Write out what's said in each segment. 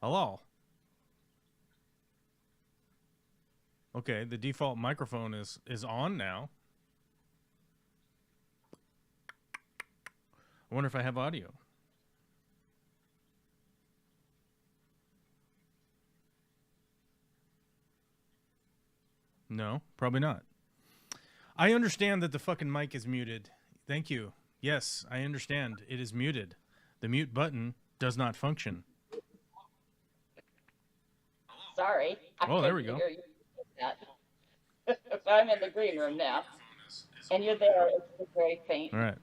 Hello. Okay, the default microphone is on now. I wonder if I have audio. No, probably not. I understand that the fucking mic is muted. Thank you. Yes, I understand. It is muted. The mute button does not function. Sorry. Oh, there we go. I'm in the green room now. And you're there. It's very faint. All right.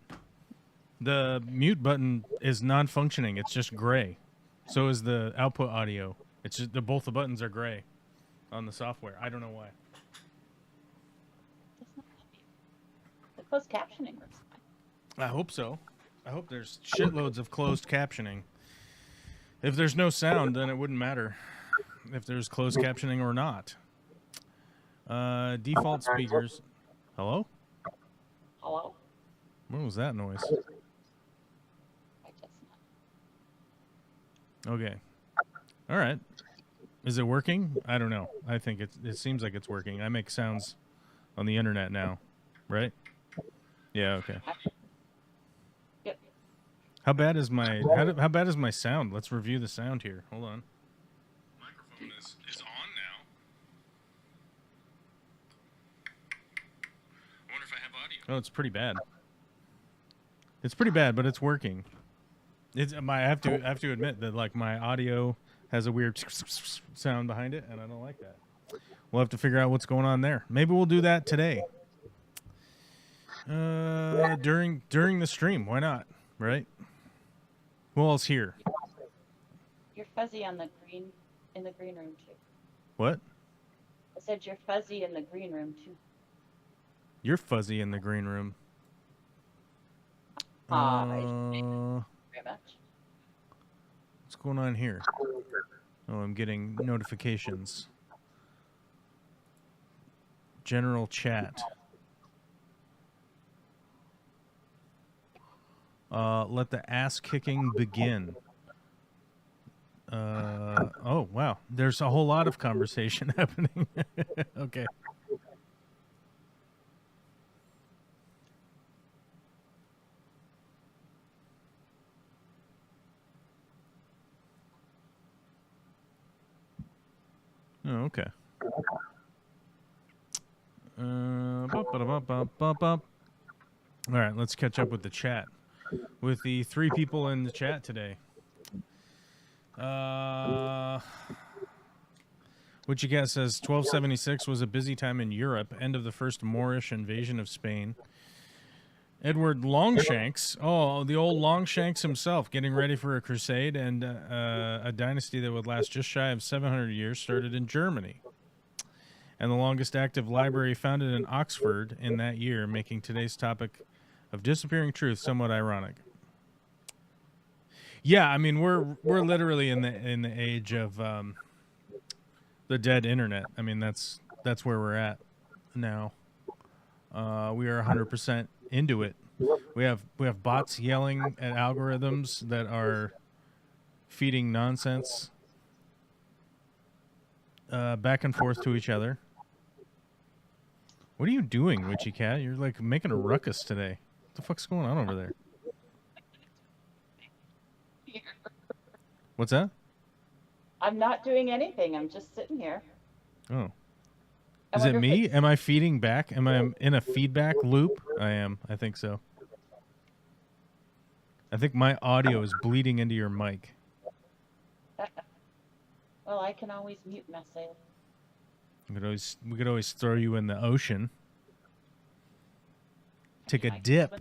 The mute button is non-functioning. It's just gray. So is the output audio. It's just both the buttons are gray on the software. I don't know why. The closed captioning works fine. I hope so. I hope there's shitloads of closed captioning. If there's no sound, then it wouldn't matter if there's closed captioning or not. Default speakers. Hello? Hello? What was that noise? I guess not. Okay. All right. Is it working? I don't know. I think it seems like it's working. I make sounds on the internet now, right? Yeah, okay. Yep. How bad is my how bad is my sound? Let's review the sound here. Hold on. Microphone is on now. I wonder if I have audio. Oh, it's pretty bad. It's pretty bad, but it's working. It's I have to admit that like my audio has a weird sound behind it, and I don't like that. We'll have to figure out what's going on there. Maybe we'll do that today. During the stream, why not? Right? Who else here? You're fuzzy on the green in the green room too. What? I said you're fuzzy in the green room too. You're fuzzy in the green room. Very much. What's going on here? Oh, I'm getting notifications. General chat. Let the ass kicking begin. Oh, wow. There's a whole lot of conversation happening. Okay. Oh, okay. All right, let's catch up with the chat. With the 3 people in the chat today. What you got says 1276 was a busy time in Europe, end of the first Moorish invasion of Spain. Edward Longshanks, the old Longshanks himself, getting ready for a crusade, and a dynasty that would last just shy of 700 years started in Germany. And the longest active library founded in Oxford in that year, making today's topic of disappearing truth somewhat ironic. Yeah, I mean we're literally in the age of the dead internet. I mean that's where we're at now. We are 100% into it. We have bots yelling at algorithms that are feeding nonsense back and forth to each other. What are you doing, Witchy Cat? You're like making a ruckus today. What the fuck's going on over there? What's that? I'm not doing anything. I'm just sitting here. Oh. Is it me? Am I feeding back? Am I in a feedback loop? I am. I think so. I think my audio is bleeding into your mic. Well, I can always mute myself. We could always throw you in the ocean. Take a dip.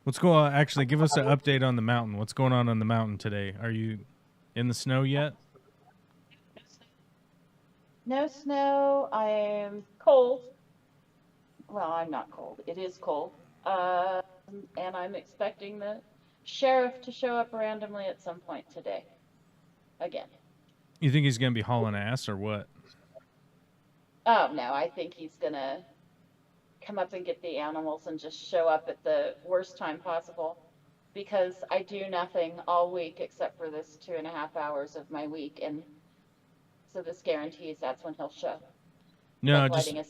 What's going on? Actually, give us an update on the mountain. What's going on the mountain today? Are you in the snow yet? No snow. I am cold. Well, I'm not cold. It is cold. And I'm expecting the sheriff to show up randomly at some point today. Again. You think he's going to be hauling ass or what? Oh, no. I think he's going to come up and get the animals and just show up at the worst time possible. because I do nothing all week except for this 2.5 hours of my week, and so this guarantees that's when he'll show. No, Like just lighting a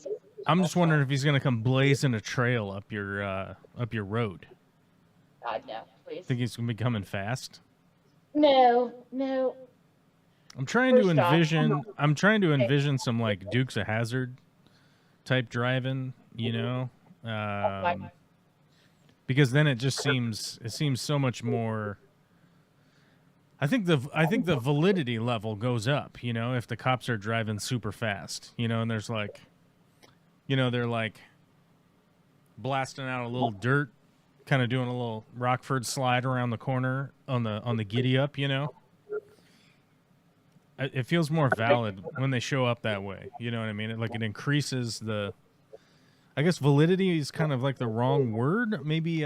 I'm just special. wondering if he's gonna come blazing a trail up your road. God no, please. Think he's gonna be coming fast? No, no. I'm trying to First off, envision some like Dukes of Hazzard type driving, you know, okay. because then it seems so much more. I think the validity level goes up, you know, if the cops are driving super fast, you know, and there's like, you know, they're like blasting out a little dirt, kind of doing a little Rockford slide around the corner on the giddy up, you know. It feels more valid when they show up that way. You know what I mean? It increases the. I guess validity is kind of like the wrong word. Maybe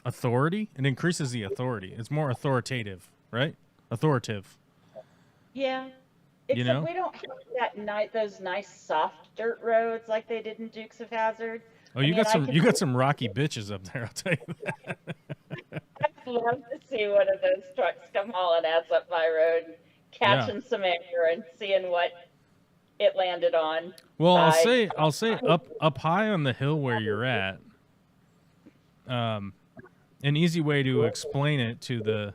authority. It increases the authority. It's more authoritative, right? Authoritative. Yeah. You Except know? we don't have those nice soft dirt roads like they did in Dukes of Hazzard. Oh, I you mean, you got some rocky bitches up there. I'll tell you that. I'd love to see one of those trucks come hauling ass up my road, and Yeah. catching some air and seeing what it landed on. Well, Side. I'll say up high on the hill where you're at. An easy way to explain it to the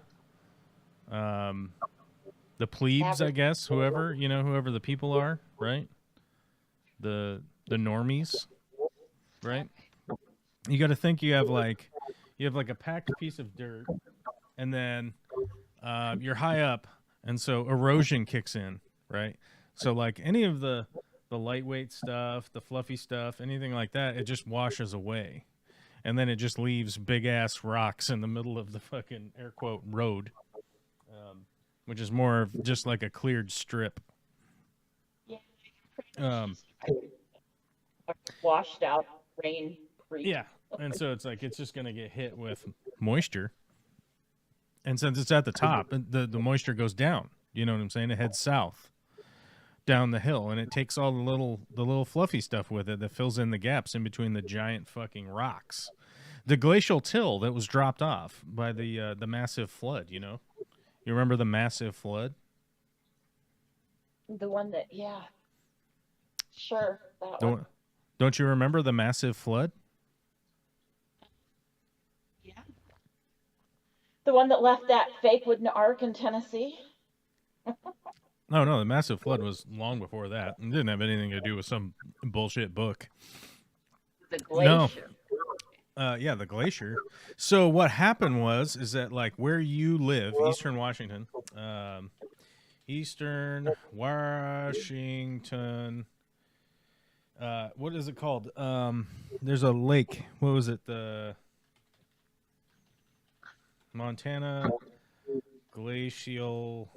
plebes, I guess, whoever the people are, right? The normies, right? You got to think you have like a packed piece of dirt, and then you're high up, and so erosion kicks in, right? So like any of the lightweight stuff, the fluffy stuff, anything like that, it just washes away, and then it just leaves big ass rocks in the middle of the fucking air quote road, which is more of just like a cleared strip. Yeah, washed out rain creek. Yeah, and so it's like it's just gonna get hit with moisture, and since it's at the top, the moisture goes down. You know what I'm saying? It heads south down the hill, and it takes all the little fluffy stuff with it that fills in the gaps in between the giant fucking rocks. The glacial till that was dropped off by the massive flood. You know, you remember the massive flood? The one that, yeah, sure, that one. Don't you remember the massive flood? Yeah. The one that left that fake wooden ark in Tennessee. No, the massive flood was long before that. It didn't have anything to do with some bullshit book. The glacier. No. Yeah, the glacier. So what happened is that like where you live, Eastern Washington, what is it called? There's a lake. What was it? The Montana glacial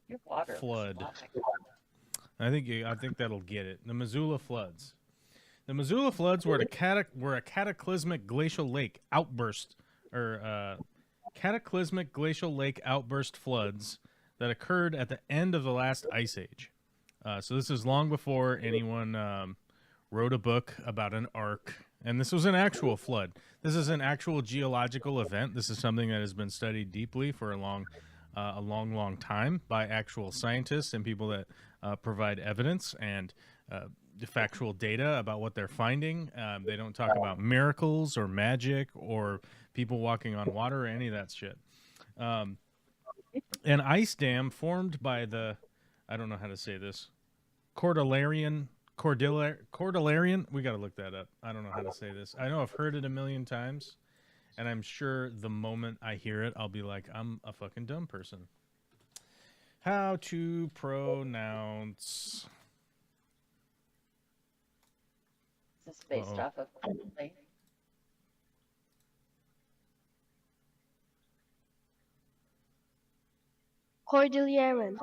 Your water flood. I think that'll get it. The Missoula floods. The Missoula floods were a cataclysmic glacial lake outburst, or cataclysmic glacial lake outburst floods that occurred at the end of the last ice age. So this is long before anyone wrote a book about an ark, and this was an actual flood. This is an actual geological event. This is something that has been studied deeply for a long time by actual scientists and people that provide evidence and factual data about what they're finding. They don't talk about miracles or magic or people walking on water or any of that shit. An ice dam formed by I don't know how to say this, Cordillarian. We got to look that up. I don't know how to say this. I know I've heard it a million times, and I'm sure the moment I hear it, I'll be like, I'm a fucking dumb person. How to pronounce... This is based off of Cordilleran.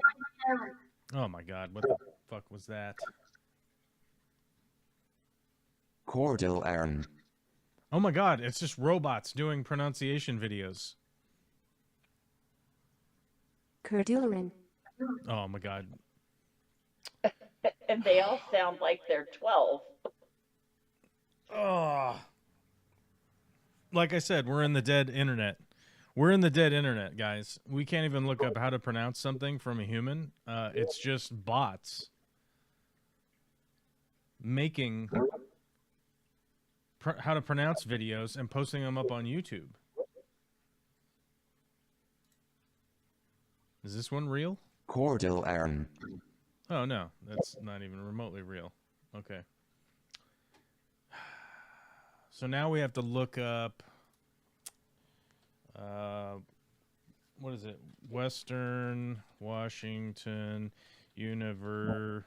Oh my god, what the fuck was that? Cordilleran. Oh my god, it's just robots doing pronunciation videos. Cordilleran. Oh my god. and they all sound like they're 12. Oh. like I said, we're in the dead internet. We're in the dead internet, guys. We can't even look up how to pronounce something from a human. It's just bots making how to pronounce videos and posting them up on YouTube. Is this one real? Cordularn. Oh, no. That's not even remotely real. Okay. So now we have to look up... what is it? Western Washington University.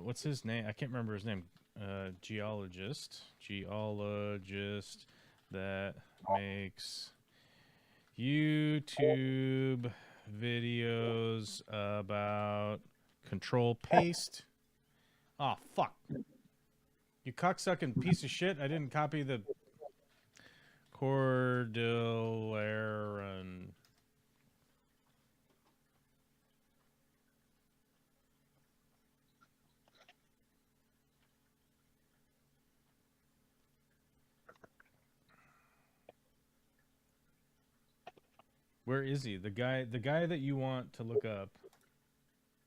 What's his name? I can't remember his name. Geologist that makes YouTube videos about control paste. Oh, fuck. You cocksucking piece of shit. I didn't copy the Cordularn. Where is he? The guy that you want to look up.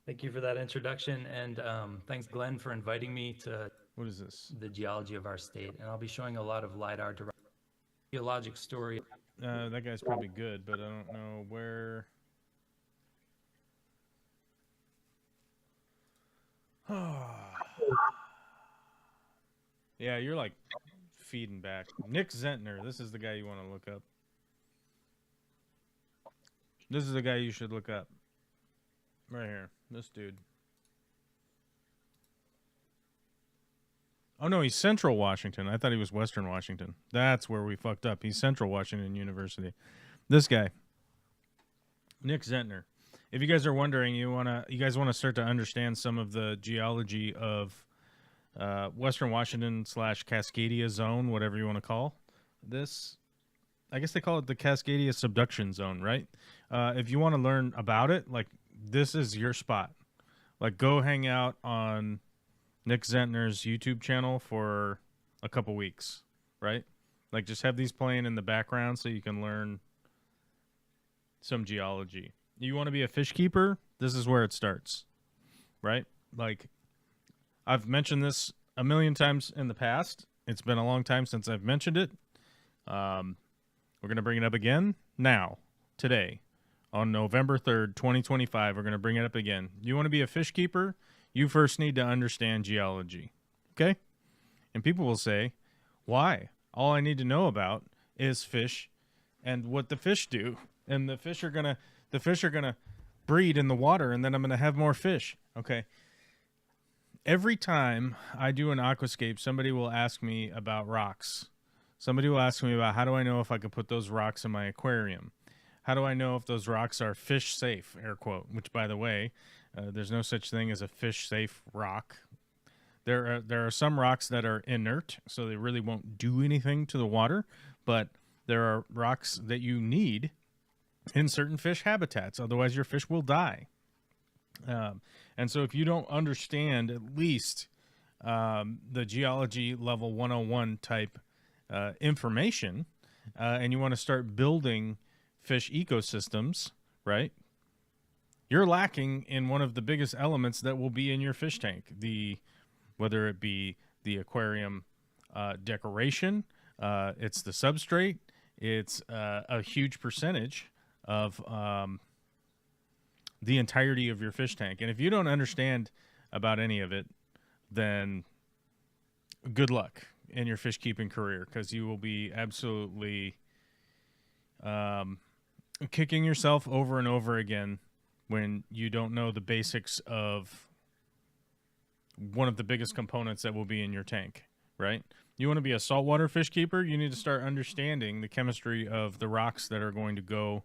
Thank you for that introduction, and thanks, Glenn, for inviting me to What is this? the geology of our state. And I'll be showing a lot of LiDAR geologic story. That guy's probably good, but I don't know where. Yeah, you're like feeding back. Nick Zentner. This is the guy you want to look up. This is the guy you should look up. Right here. This dude. Oh, no, he's Central Washington. I thought he was Western Washington. That's where we fucked up. He's Central Washington University. This guy. Nick Zentner. If you guys are wondering, you guys want to start to understand some of the geology of Western Washington / Cascadia zone, whatever you want to call this. I guess they call it the Cascadia subduction zone, right? If you want to learn about it, like, this is your spot. Like, go hang out on Nick Zentner's YouTube channel for a couple weeks, right? Like, just have these playing in the background so you can learn some geology. You want to be a fish keeper? This is where it starts, right? Like, I've mentioned this a million times in the past. It's been a long time since I've mentioned it. We're going to bring it up again now, today, on November 3rd, 2025. We're going to bring it up again. You want to be a fish keeper? You first need to understand geology, okay? And people will say, why? All I need to know about is fish and what the fish do. And the fish are gonna breed in the water, and then I'm gonna have more fish. Okay. Every time I do an aquascape, somebody will ask me about rocks. Somebody will ask me about, how do I know if I can put those rocks in my aquarium? How do I know if those rocks are fish safe, air quote, which, by the way, there's no such thing as a fish safe rock. There are some rocks that are inert, so they really won't do anything to the water, but there are rocks that you need in certain fish habitats, otherwise your fish will die. And so if you don't understand at least the geology level 101 type information, and you want to start building fish ecosystems, right? You're lacking in one of the biggest elements that will be in your fish tank, whether it be the aquarium decoration, it's the substrate, it's a huge percentage of the entirety of your fish tank. And if you don't understand about any of it, then good luck in your fish keeping career, because you will be absolutely kicking yourself over and over again when you don't know the basics of one of the biggest components that will be in your tank, right? You want to be a saltwater fish keeper, you need to start understanding the chemistry of the rocks that are going to go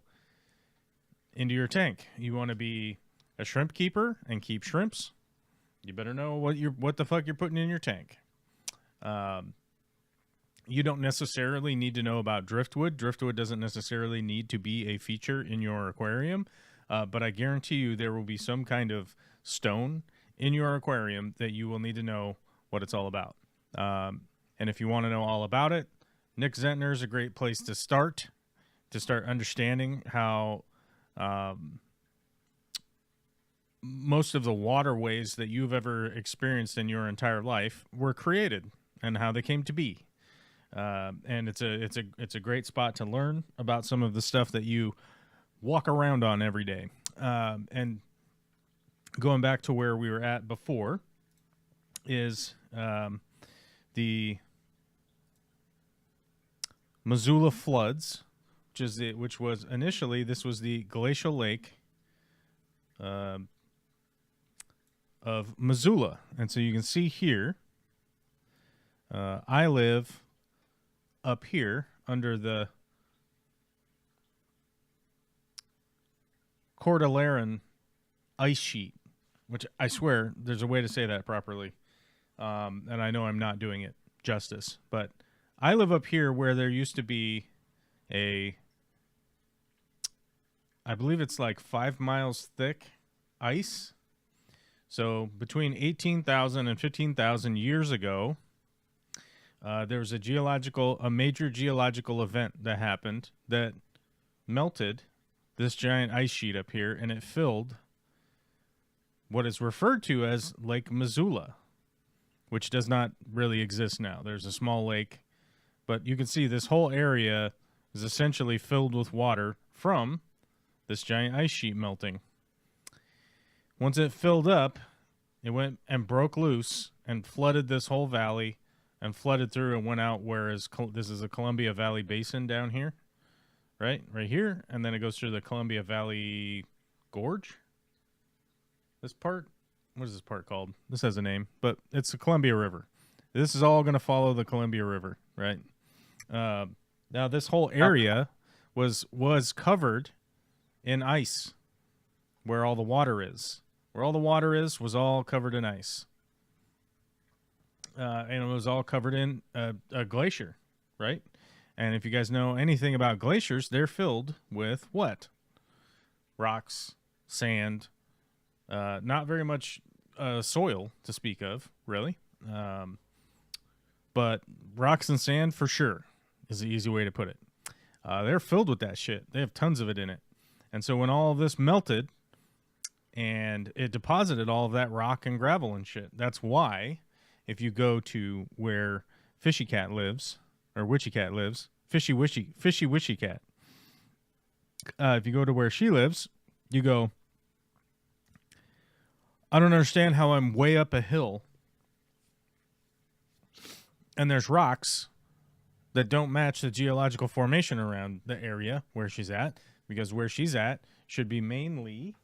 into your tank. You want to be a shrimp keeper and keep shrimps, you better know what the fuck you're putting in your tank. You don't necessarily need to know about driftwood. Driftwood doesn't necessarily need to be a feature in your aquarium, but I guarantee you there will be some kind of stone in your aquarium that you will need to know what it's all about. And if you want to know all about it, Nick Zentner is a great place to start understanding how most of the waterways that you've ever experienced in your entire life were created and how they came to be. And it's a great spot to learn about some of the stuff that you walk around on every day. And going back to where we were at before is the Missoula floods, which was initially, this was the glacial lake of Missoula. And so you can see here, I live up here under the Cordilleran ice sheet, which I swear there's a way to say that properly. And I know I'm not doing it justice, but I live up here where there used to be I believe it's like 5 miles thick ice. So between 18,000 and 15,000 years ago, there was a major geological event that happened that melted this giant ice sheet up here, and it filled what is referred to as Lake Missoula, which does not really exist now. There's a small lake, but you can see this whole area is essentially filled with water from this giant ice sheet melting. Once it filled up, it went and broke loose and flooded this whole valley and flooded through and went out, whereas this is a Columbia Valley Basin down here, right here, and then it goes through the Columbia Valley Gorge. This part, what is this part called? This has a name, but it's the Columbia River. This is all going to follow the Columbia River, right? Now, this whole area was covered in ice where all the water is. Where all the water is was all covered in ice. And it was all covered in a glacier, right? And if you guys know anything about glaciers, they're filled with what? Rocks, sand, not very much soil to speak of, really. But rocks and sand for sure is the easy way to put it. They're filled with that shit. They have tons of it in it. And so when all of this melted and it deposited all of that rock and gravel and shit, that's why if you go to where Fishy Cat lives, or Witchy Cat lives, Fishy Wishy Cat, if you go to where she lives, you go, I don't understand how I'm way up a hill and there's rocks that don't match the geological formation around the area where she's at, because where she's at should be mainly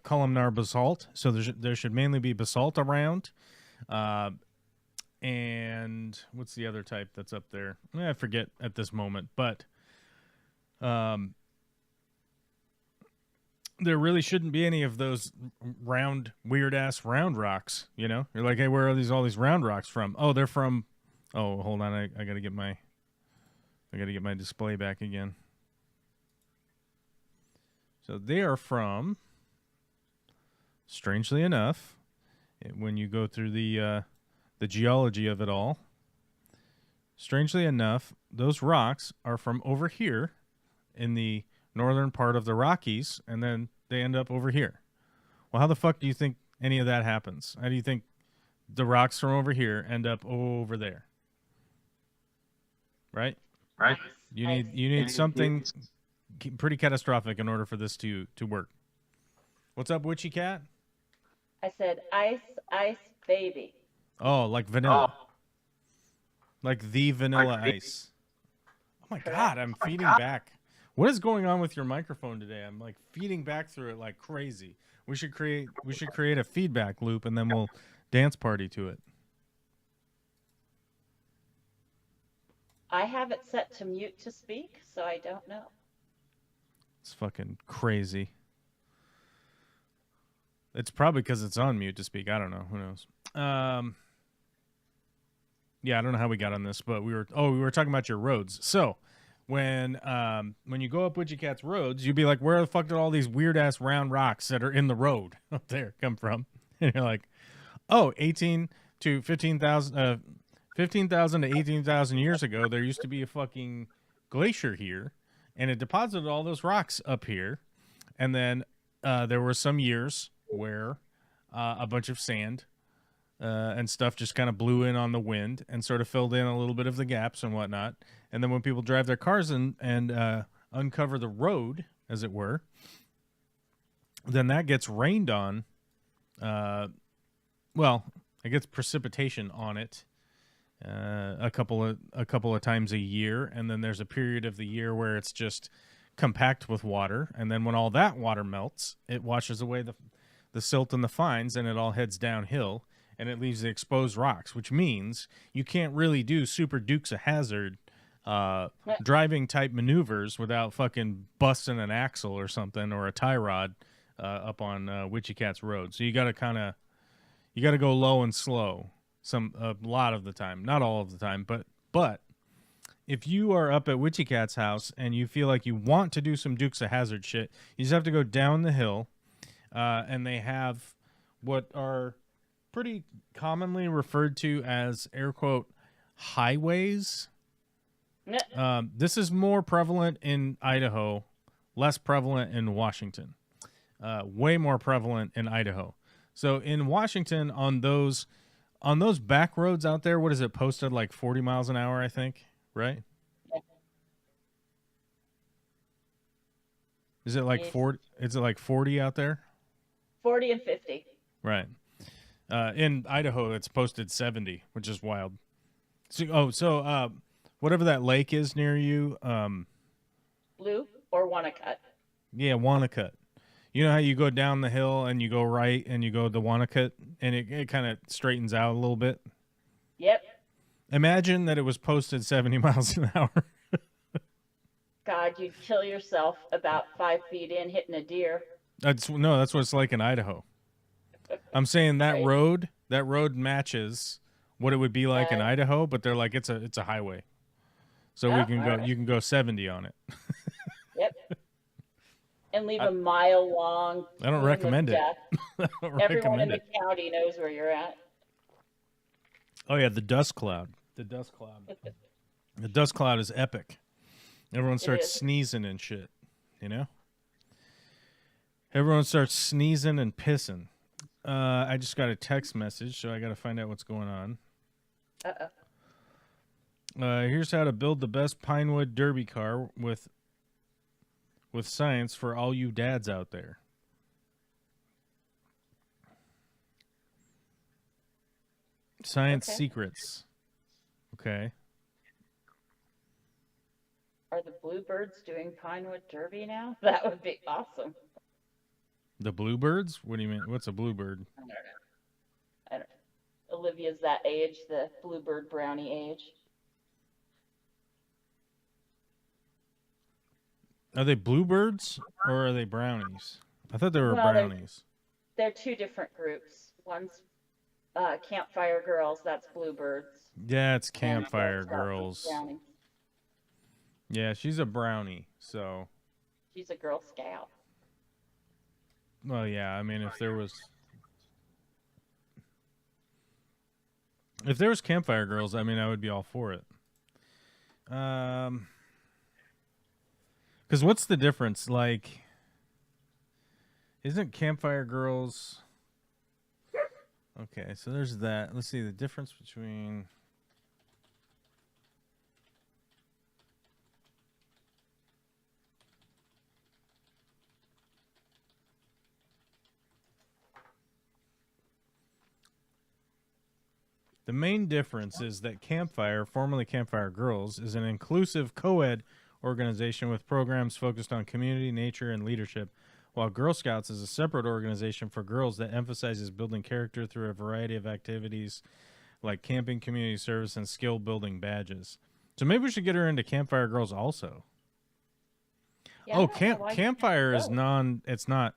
columnar basalt. So there should mainly be basalt around. And what's the other type that's up there? I forget at this moment, but there really shouldn't be any of those round, weird ass round rocks. You know, you're like, hey, where are all these round rocks from? Oh, they're from. Oh, hold on, I gotta get my display back again. So they are from, strangely enough, when you go through the geology of it all, strangely enough, those rocks are from over here in the northern part of the Rockies, and then they end up over here. Well, how the fuck do you think any of that happens? How do you think the rocks from over here end up over there? Right? You need something pretty catastrophic in order for this to work. What's up, Witchy Cat? I said ice baby. Oh, like vanilla. Like the vanilla ice. Oh my God, I'm feeding back. What is going on with your microphone today? I'm like feeding back through it like crazy. We should create a feedback loop, and then we'll dance party to it. I have it set to mute to speak, so I don't know. It's fucking crazy. It's probably because it's on mute to speak. I don't know. Who knows? Yeah, I don't know how we got on this, but we were talking about your roads. So when you go up Witchy Cat's roads, you'd be like, where the fuck did all these weird ass round rocks that are in the road up there come from? And you're like, oh, to 15,000 to 18,000 years ago, there used to be a fucking glacier here, and it deposited all those rocks up here. And then there were some years where a bunch of sand and stuff just kind of blew in on the wind and sort of filled in a little bit of the gaps and whatnot. And then when people drive their cars and uncover the road, as it were, then that gets rained on. Well, it gets precipitation on it a couple of times a year, and then there's a period of the year where it's just compact with water, and then when all that water melts, it washes away the silt and the fines, and it all heads downhill, and it leaves the exposed rocks, which means you can't really do super Dukes of Hazzard driving type maneuvers without fucking busting an axle or something, or a tie rod up on Witchy Cat's Road. So you got to go low and slow a lot of the time, not all of the time, but if you are up at Witchy Cat's house and you feel like you want to do some Dukes of Hazzard shit, you just have to go down the hill, and they have what are pretty commonly referred to as air quote highways. This is more prevalent in Idaho, less prevalent in Washington. Way more prevalent in Idaho. So in Washington, on those back roads out there, what is it posted like 40 miles an hour, I think, right? Yeah. Is it like 40? Is it like 40 out there? 40 and 50. Right. In Idaho, it's posted 70, which is wild. So whatever that lake is near you, Blue or Wannacut. yeah, Wannacut. You know how you go down the hill and you go right and you go to Wannacut and it kind of straightens out a little bit? Yep. Imagine that it was posted 70 miles an hour. God, you'd kill yourself about 5 feet in hitting a deer. That's what it's like in Idaho. I'm saying that Right. road matches what it would be like in Idaho, but they're like it's a highway. So Oh, we can go alright. you can go 70 on it. Yep. And leave a mile long. I don't plume of recommend it. death. I don't Everyone in recommend the it. county knows where you're at. Oh yeah, the dust cloud. The dust cloud. The dust cloud is epic. Everyone starts is. sneezing and shit, you know? Everyone starts sneezing and pissing. I just got a text message, so I got to find out what's going on. Uh-oh. Here's how to build the best Pinewood Derby car with science for all you dads out there. Science Okay. secrets. Okay. Are the Bluebirds doing Pinewood Derby now? That would be awesome. The bluebirds? What do you mean? What's a bluebird? I don't know. Olivia's that age, the Bluebird Brownie age. Are they bluebirds or are they brownies? I thought they were Well, brownies. They're two different groups. One's Campfire Girls, that's Bluebirds. Yeah, it's and Campfire Girl Scouts is Girls. Brownies. Yeah, she's a brownie. So, She's a Girl Scout. well, yeah. I mean, if there was Campfire Girls, I mean, I would be all for it. Because what's the difference? Like, isn't Campfire Girls? Okay, so there's that. Let's see the difference between. The main difference is that Campfire, formerly Campfire Girls, is an inclusive co-ed organization with programs focused on community, nature, and leadership, while Girl Scouts is a separate organization for girls that emphasizes building character through a variety of activities like camping, community service, and skill-building badges. So maybe we should get her into Campfire Girls also. Yeah, Oh, I don't know why you Campfire is don't. non. It's not.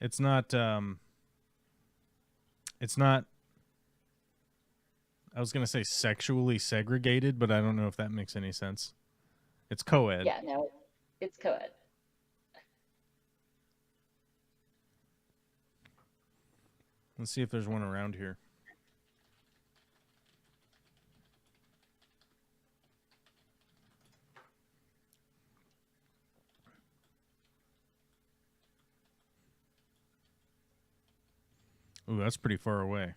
It's not. It's not. I was gonna say sexually segregated, but I don't know if that makes any sense. It's co-ed. Yeah, no, it's co-ed. Let's see if there's one around here. Ooh, that's pretty far away.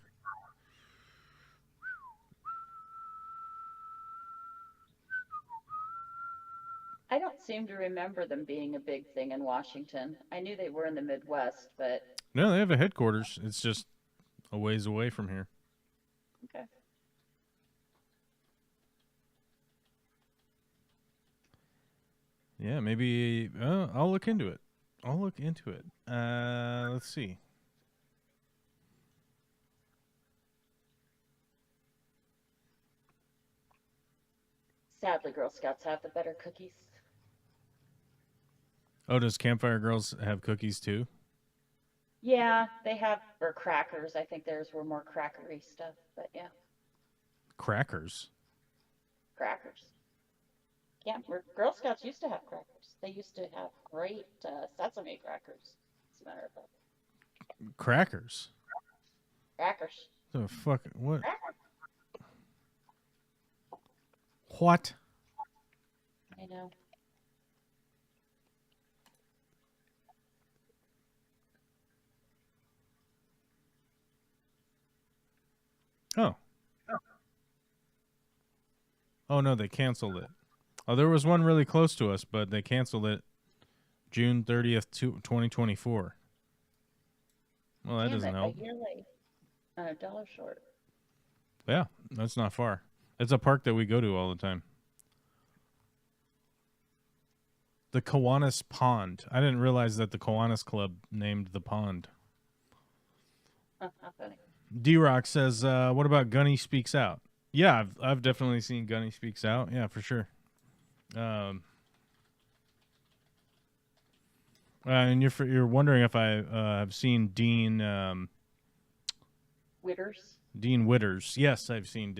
I don't seem to remember them being a big thing in Washington. I knew they were in the Midwest, but No, they have a headquarters. It's just a ways away from here. okay. Yeah, maybe I'll look into it. Let's see. Sadly, Girl Scouts have the better cookies. Oh, does Campfire Girls have cookies too? Yeah, they have, or crackers. I think theirs were more crackery stuff, but yeah, Crackers. crackers. Yeah, Girl Scouts used to have crackers. They used to have great sesame crackers, as a matter of fact. Crackers. Crackers. The fuck? What? Crackers. What? I know. Oh. Oh no, they canceled it. Oh, there was one really close to us, but they canceled it June 30th, 2024. Well, that Damn doesn't it, help. a year late. $1 short. Yeah, that's not far. It's a park that we go to all the time. The Kiwanis Pond. I didn't realize that the Kiwanis Club named the pond. How funny. D-Rock says, what about Gunny Speaks Out? Yeah, I've definitely seen Gunny Speaks Out. Yeah, for sure. And you're wondering if I have seen Dean Witters. Dean Witters. Yes, I've seen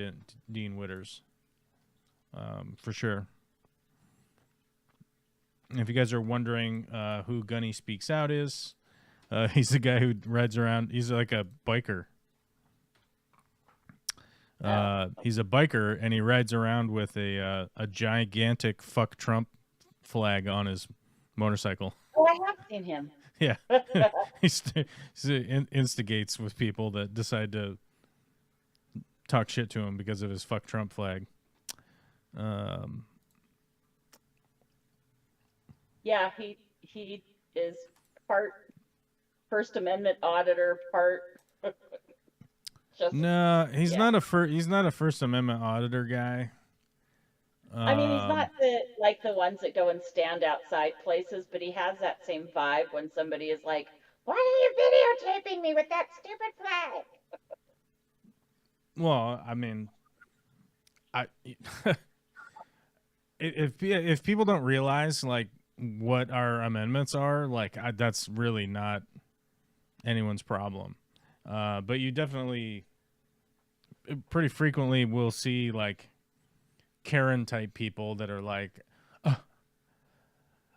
Dean Witters. For sure. If you guys are wondering who Gunny Speaks Out is, he's the guy who rides around. He's like a biker. He's a biker, and he rides around with a gigantic "fuck Trump" flag on his motorcycle. Oh, I have seen him. Yeah, he instigates with people that decide to talk shit to him because of his "fuck Trump" flag. Yeah, he is part First Amendment auditor, part. No, he's yeah. not a First Amendment auditor guy. I mean, he's not the ones that go and stand outside places, but he has that same vibe when somebody is like, "Why are you videotaping me with that stupid flag?" Well, I mean, if people don't realize like what our amendments are, like that's really not anyone's problem. But you definitely pretty frequently will see like Karen type people that are like,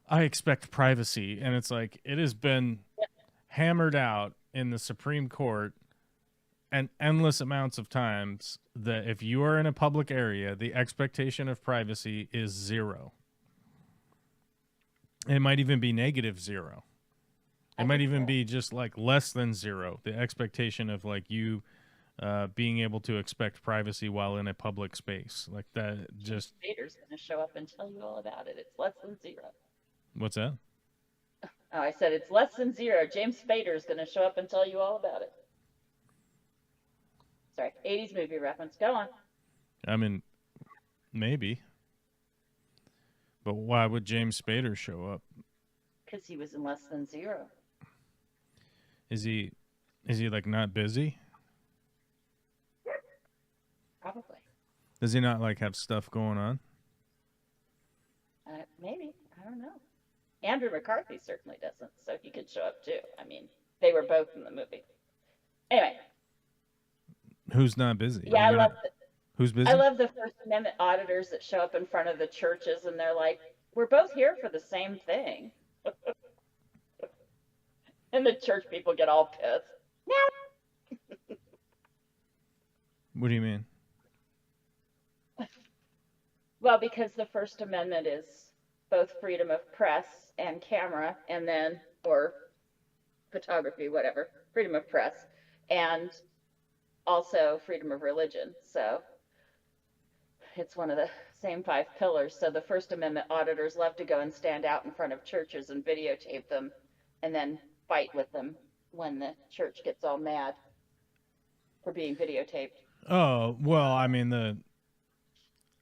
I expect privacy. And it's like, it has been hammered out in the Supreme Court and endless amounts of times that if you are in a public area, the expectation of privacy is 0. It might even be -0. It might even be just like less than 0. The expectation of like you being able to expect privacy while in a public space like that. Just Spader's going to show up and tell you all about it. It's less than 0. What's that? Oh, I said it's less than 0. James Spader's going to show up and tell you all about it. Sorry, 80s movie reference. Go on. I mean, maybe. But why would James Spader show up? Because he was in less than 0. Is he like not busy? Probably. Does he not like have stuff going on? Maybe. I don't know. Andrew McCarthy certainly doesn't, so he could show up too. I mean, they were both in the movie. Anyway. Who's not busy? Yeah, Who's busy? I love the First Amendment auditors that show up in front of the churches and they're like, "We're both here for the same thing." And the church people get all pissed. No. What do you mean? Well, because the First Amendment is both freedom of press and camera, and then, or photography, whatever, freedom of press. and also freedom of religion. So it's one of the same 5 pillars. So the First Amendment auditors love to go and stand out in front of churches and videotape them and then fight with them when the church gets all mad for being videotaped. Oh, well, I mean,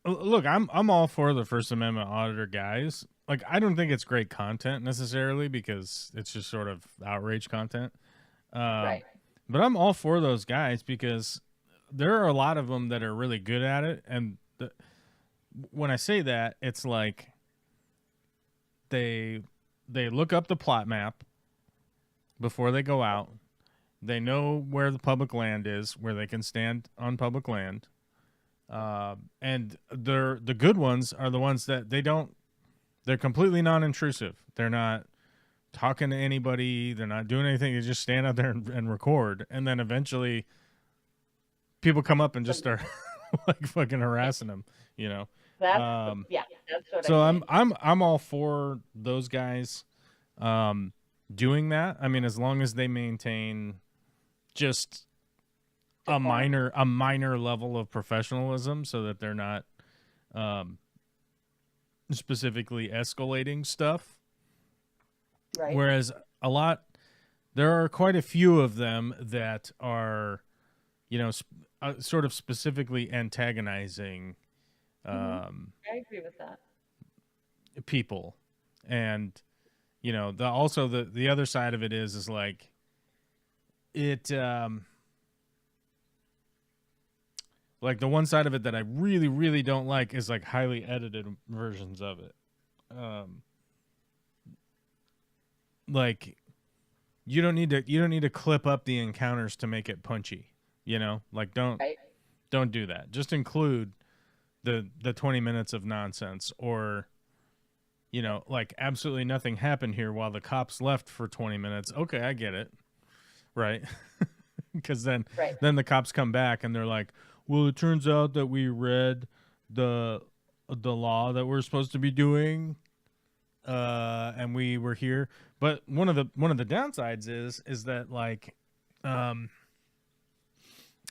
look, I'm all for the First Amendment auditor guys. Like, I don't think it's great content necessarily because it's just sort of outrage content. Right. But I'm all for those guys because there are a lot of them that are really good at it. And when I say that, it's like they look up the plot map before they go out. They know where the public land is, where they can stand on public land. And the good ones are the ones that they're completely non-intrusive. They're not talking to anybody. They're not doing anything. They just stand out there and record. And then eventually people come up and just start like fucking harassing them, you know? That's that's what So I mean. I'm all for those guys doing that. I mean, as long as they maintain just a minor level of professionalism so that they're not specifically escalating stuff. Right. Whereas there are quite a few of them that are, you know, sort of specifically antagonizing I agree with that. people. And, you know, the other side of it is like it, like the one side of it that I really, really don't like is like highly edited versions of it. Like you don't need to clip up the encounters to make it punchy, you know? Like don't do that. Just include the 20 minutes of nonsense, or, you know, like absolutely nothing happened here while the cops left for 20 minutes. Okay, I get it. Right? Because then the cops come back and they're like, well, it turns out that we read the law that we're supposed to be doing, and we were here. But one of the downsides is that like,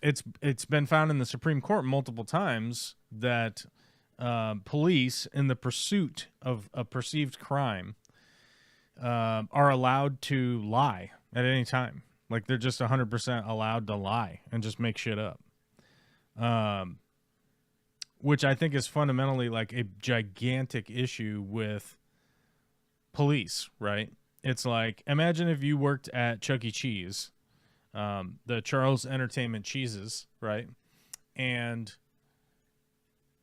it's been found in the Supreme Court multiple times that police, in the pursuit of a perceived crime, are allowed to lie at any time. Like they're just 100% allowed to lie and just make shit up. Which I think is fundamentally like a gigantic issue with police, right? It's like, imagine if you worked at Chuck E. Cheese, the Charles Entertainment Cheeses, right? And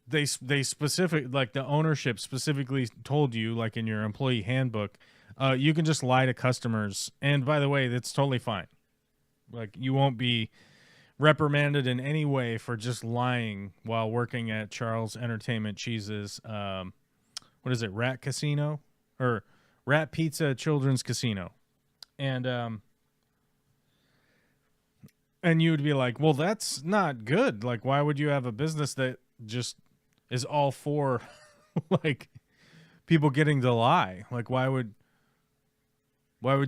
they like the ownership specifically told you, like in your employee handbook, you can just lie to customers. And by the way, that's totally fine. Like you won't be reprimanded in any way for just lying while working at Charles Entertainment Cheese's, what is it, Rat Casino? Or Rat Pizza Children's Casino. And you would be like, well, that's not good. Like, why would you have a business that just is all for, like, people getting to lie? Like, why would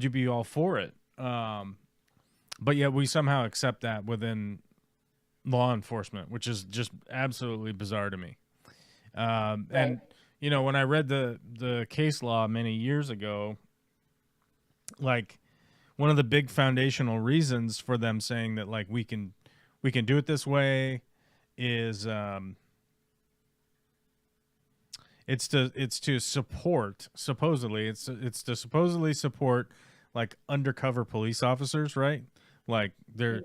you be all for it? But yet we somehow accept that within law enforcement, which is just absolutely bizarre to me. And, you know, when I read the case law many years ago, like one of the big foundational reasons for them saying that like we can do it this way is it's to support, supposedly it's to supposedly support like undercover police officers, right? Like they're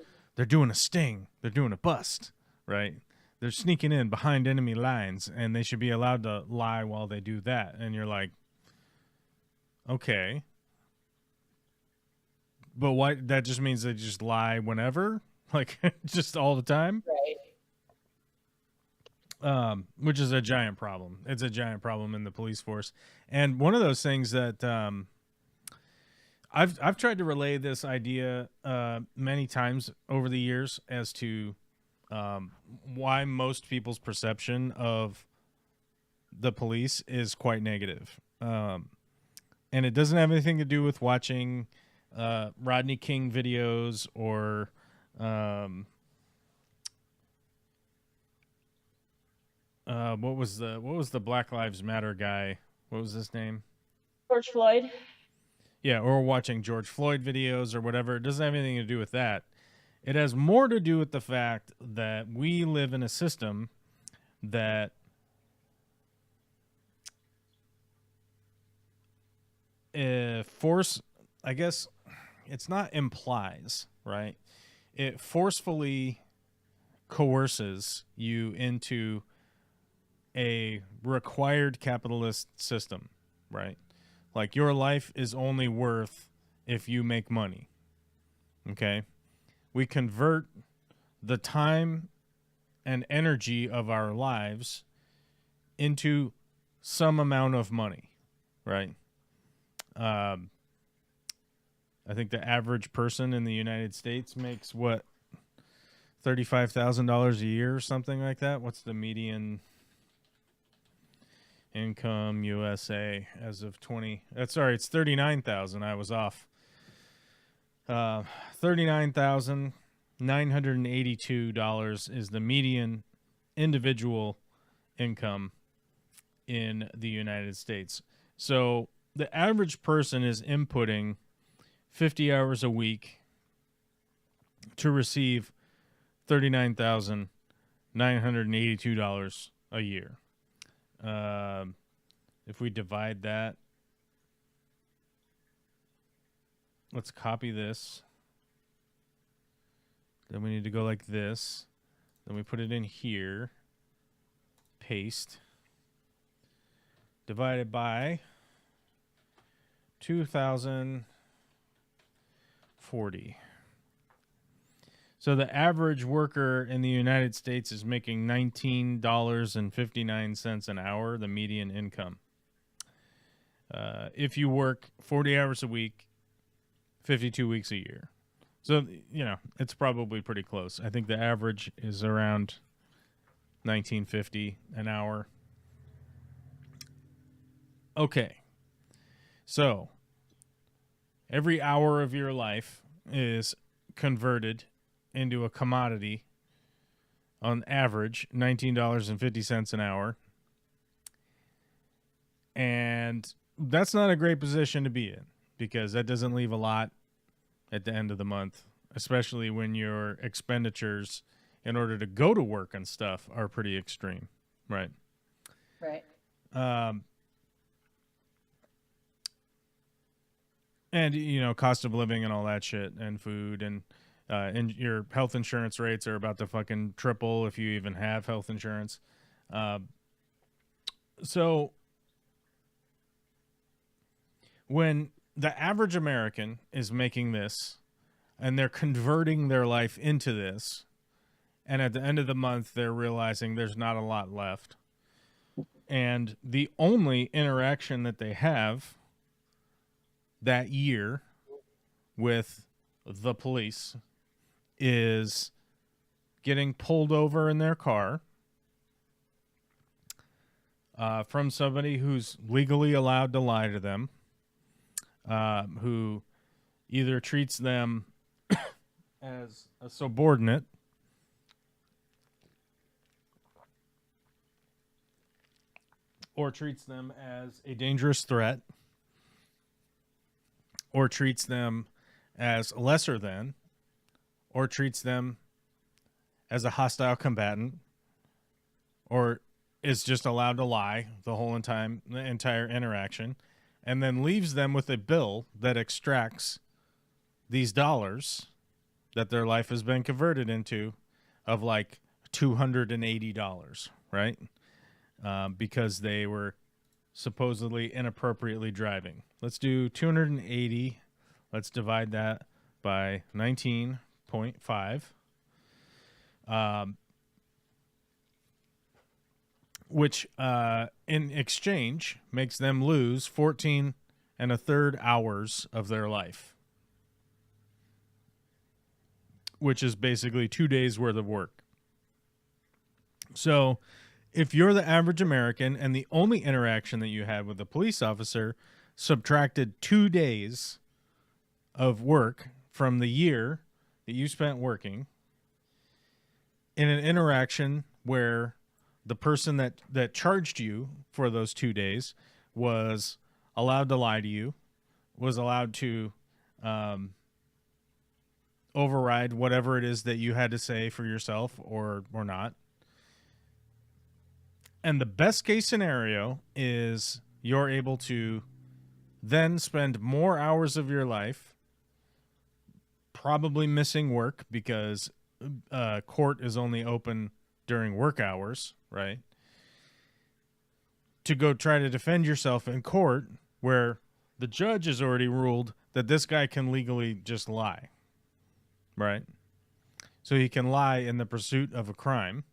doing a sting, they're doing a bust, right? They're sneaking in behind enemy lines, and they should be allowed to lie while they do that. And you're like, okay, but why? That just means they just lie whenever, like just all the time, which is a giant problem. It's a giant problem in the police force, and one of those things that I've tried to relay this idea many times over the years as to why most people's perception of the police is quite negative. And it doesn't have anything to do with watching Rodney King videos or What was the Black Lives Matter guy? What was his name? George Floyd. Yeah, or watching George Floyd videos or whatever. It doesn't have anything to do with that. It has more to do with the fact that we live in a system that I guess it's not implies, right? It forcefully coerces you into a required capitalist system, right? Like your life is only worth if you make money. Okay? We convert the time and energy of our lives into some amount of money, right? I think the average person in the United States makes what, $35,000 a year or something like that. What's the median income USA as of 20? Sorry, it's 39,000. I was off. $39,982 is the median individual income in the United States. So the average person is inputting 50 hours a week to receive $39,982 a year. If we divide that, let's copy this. Then we need to go like this. Then we put it in here. Paste. Divided by 2,040. So the average worker in the United States is making $19.59 an hour, the median income. If you work 40 hours a week, 52 weeks a year. So, you know, it's probably pretty close. I think the average is around $19.50 an hour. Okay. So, every hour of your life is converted into a commodity, on average $19.50 an hour, and that's not a great position to be in, because that doesn't leave a lot at the end of the month, especially when your expenditures in order to go to work and stuff are pretty extreme, right? Right. And, you know, cost of living and all that shit, and food, and your health insurance rates are about to fucking triple if you even have health insurance. So when the average American is making this and they're converting their life into this, and at the end of the month they're realizing there's not a lot left, and the only interaction that they have that year with the police is getting pulled over in their car from somebody who's legally allowed to lie to them, who either treats them as a subordinate or treats them as a dangerous threat, or treats them as lesser than, or treats them as a hostile combatant, or is just allowed to lie the entire interaction, and then leaves them with a bill that extracts these dollars that their life has been converted into of like $280, right? Because they were supposedly inappropriately driving. Let's do 280. Let's divide that by 19.5. Which in exchange makes them lose 14 1/3 hours of their life, which is basically 2 days worth of work. So if you're the average American and the only interaction that you had with a police officer subtracted 2 days of work from the year, that you spent working in an interaction where the person that charged you for those 2 days was allowed to lie to you, was allowed to override whatever it is that you had to say for yourself or not. And the best case scenario is you're able to then spend more hours of your life probably missing work because court is only open during work hours, right? To go try to defend yourself in court where the judge has already ruled that this guy can legally just lie, right? So he can lie in the pursuit of a crime,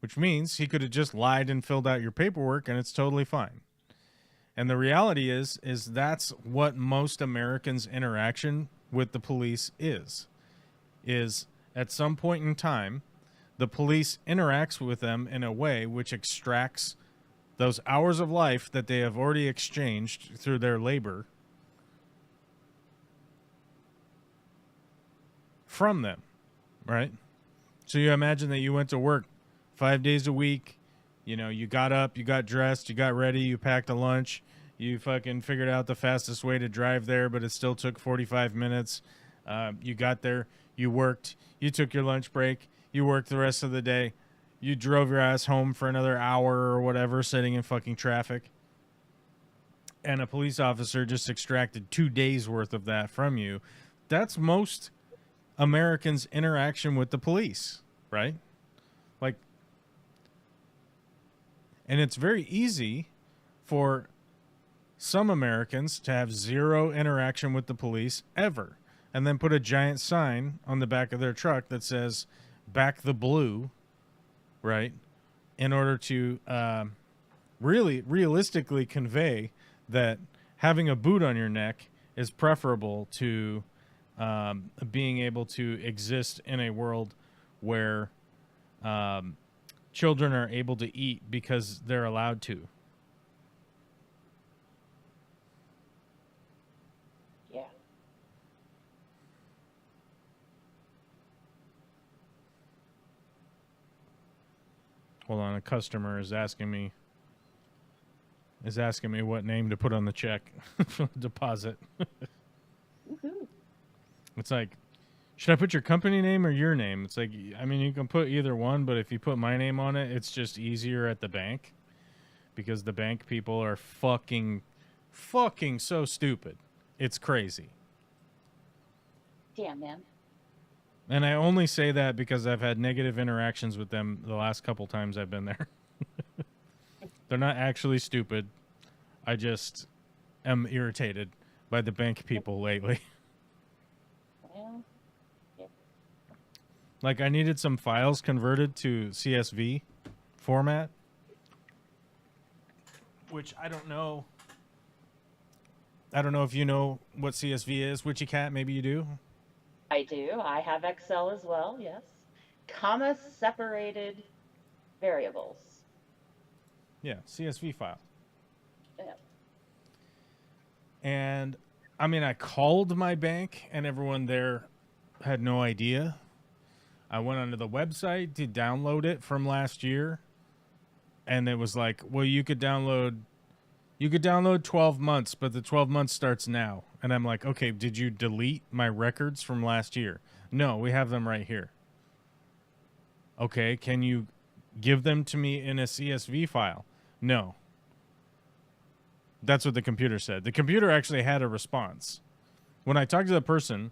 which means he could have just lied and filled out your paperwork and it's totally fine. And the reality is that's what most Americans' interaction with the police is at some point in time, the police interacts with them in a way which extracts those hours of life that they have already exchanged through their labor from them, right? So you imagine that you went to work 5 days a week, you know, you got up, you got dressed, you got ready, you packed a lunch, you fucking figured out the fastest way to drive there, but it still took 45 minutes. You got there, you worked, you took your lunch break, you worked the rest of the day, you drove your ass home for another hour or whatever, sitting in fucking traffic. And a police officer just extracted 2 days worth of that from you. That's most Americans' interaction with the police, right? Like, and it's very easy for some Americans to have zero interaction with the police ever, and then put a giant sign on the back of their truck that says, "Back the blue," right? In order to really realistically convey that having a boot on your neck is preferable to being able to exist in a world where children are able to eat because they're allowed to. Yeah. Hold on, a customer is asking me what name to put on the check for the deposit. Woohoo. It's like, should I put your company name or your name? It's like, I mean, you can put either one, but if you put my name on it, it's just easier at the bank because the bank people are fucking so stupid. It's crazy. Damn, man. And I only say that because I've had negative interactions with them the last couple times I've been there. They're not actually stupid. I just am irritated by the bank people lately. Well, yeah. Like, I needed some files converted to CSV format, which I don't know. I don't know if you know what CSV is. Witchy Cat, maybe you do? I do. I have Excel as well, yes. Comma separated variables. Yeah, CSV file. Yeah. And, I mean, I called my bank, and everyone there had no idea. I went onto the website to download it from last year, and it was like, well, you could download 12 months, but the 12 months starts now. And I'm like, okay, did you delete my records from last year? No, we have them right here. Okay, can you give them to me in a CSV file? No. That's what the computer said. The computer actually had a response. When I talked to the person,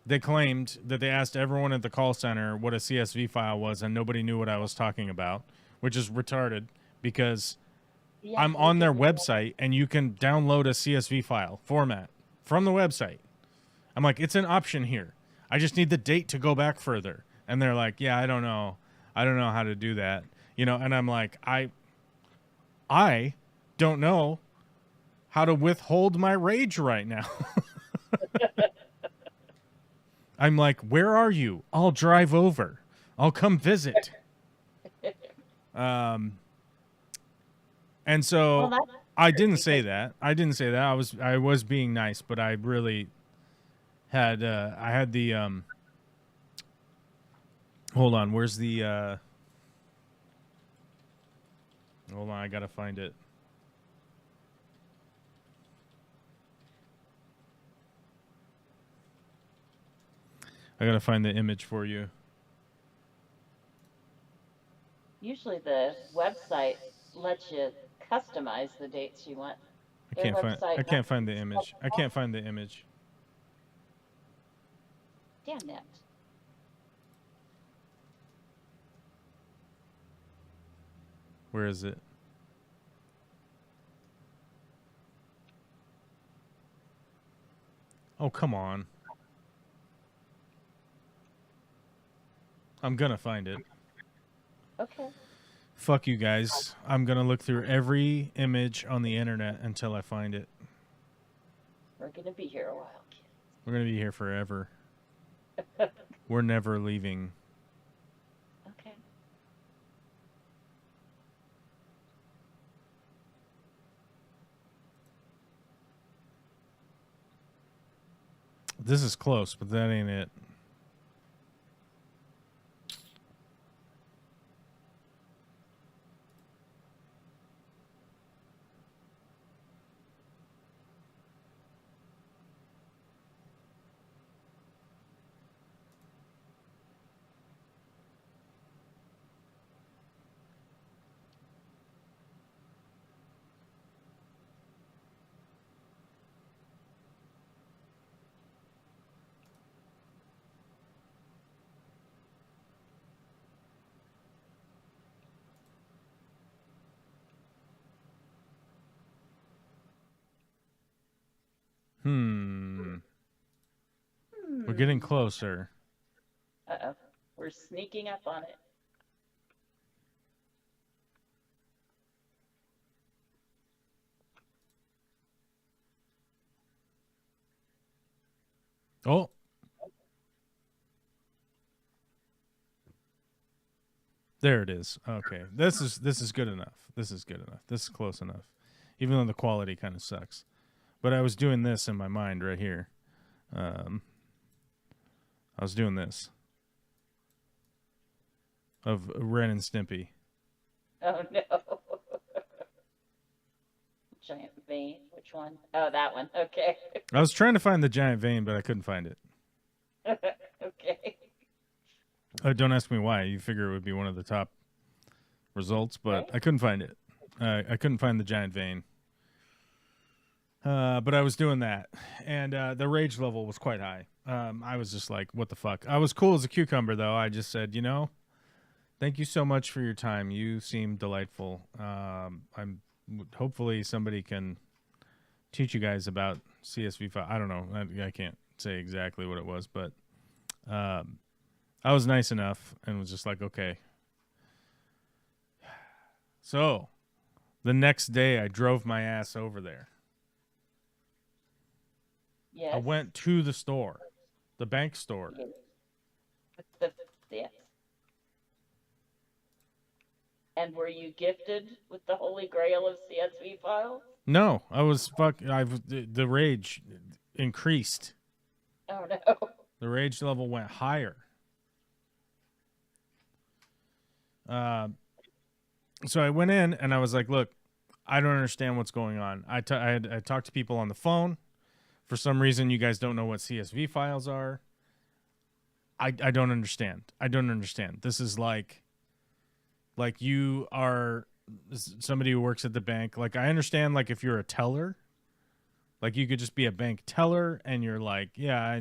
they claimed that they asked everyone at the call center what a CSV file was, and nobody knew what I was talking about, which is retarded because Yeah, I'm on their website and you can download a CSV file format from the website. I'm like, it's an option here. I just need the date to go back further. And they're like, yeah, I don't know how to do that. You know, and I'm like, I don't know how to withhold my rage right now. I'm like, where are you? I'll drive over. I'll come visit. And so Well, I didn't say that. I was being nice, but I really, had I had the hold on, where's the hold on, I gotta find it. I gotta find the image for you. Usually the website lets you customize the dates you want. I Their can't find website the image. I can't find the image. Damn it. Where is it? Oh, come on. I'm gonna find it. Okay. Fuck you guys. I'm gonna look through every image on the internet until I find it. We're gonna be here a while, kid. We're gonna be here forever. We're never leaving. Okay. This is close, but that ain't it. We're getting closer. Uh-oh. We're sneaking up on it. Oh. There it is. Okay. This is good enough. This is good enough. This is close enough. Even though the quality kind of sucks. But I was doing this in my mind right here. I was doing this. Of Ren and Stimpy. Oh no. Giant vein. Which one? Oh, that one. Okay. I was trying to find the giant vein, but I couldn't find it. Okay. Don't ask me why. You figure it would be one of the top results, but Right. I couldn't find it. I couldn't find the giant vein. But I was doing that, and the rage level was quite high. I was just like, what the fuck? I was cool as a cucumber, though. I just said, thank you so much for your time. You seem delightful. Hopefully somebody can teach you guys about CSV5. I don't know. I can't say exactly what it was, but I was nice enough and was just like, okay. So the next day I drove my ass over there. Yes. I went to the store, the bank store. Yes. And were you gifted with the holy grail of CSV files? No, I was the rage increased. Oh no. The rage level went higher. So I went in and I was like, look, I don't understand what's going on. I talked to people on the phone. For some reason, you guys don't know what CSV files are. I don't understand. I don't understand. This is like you are somebody who works at the bank. Like, I understand, like, if you're a teller, like, you could just be a bank teller and you're like, yeah,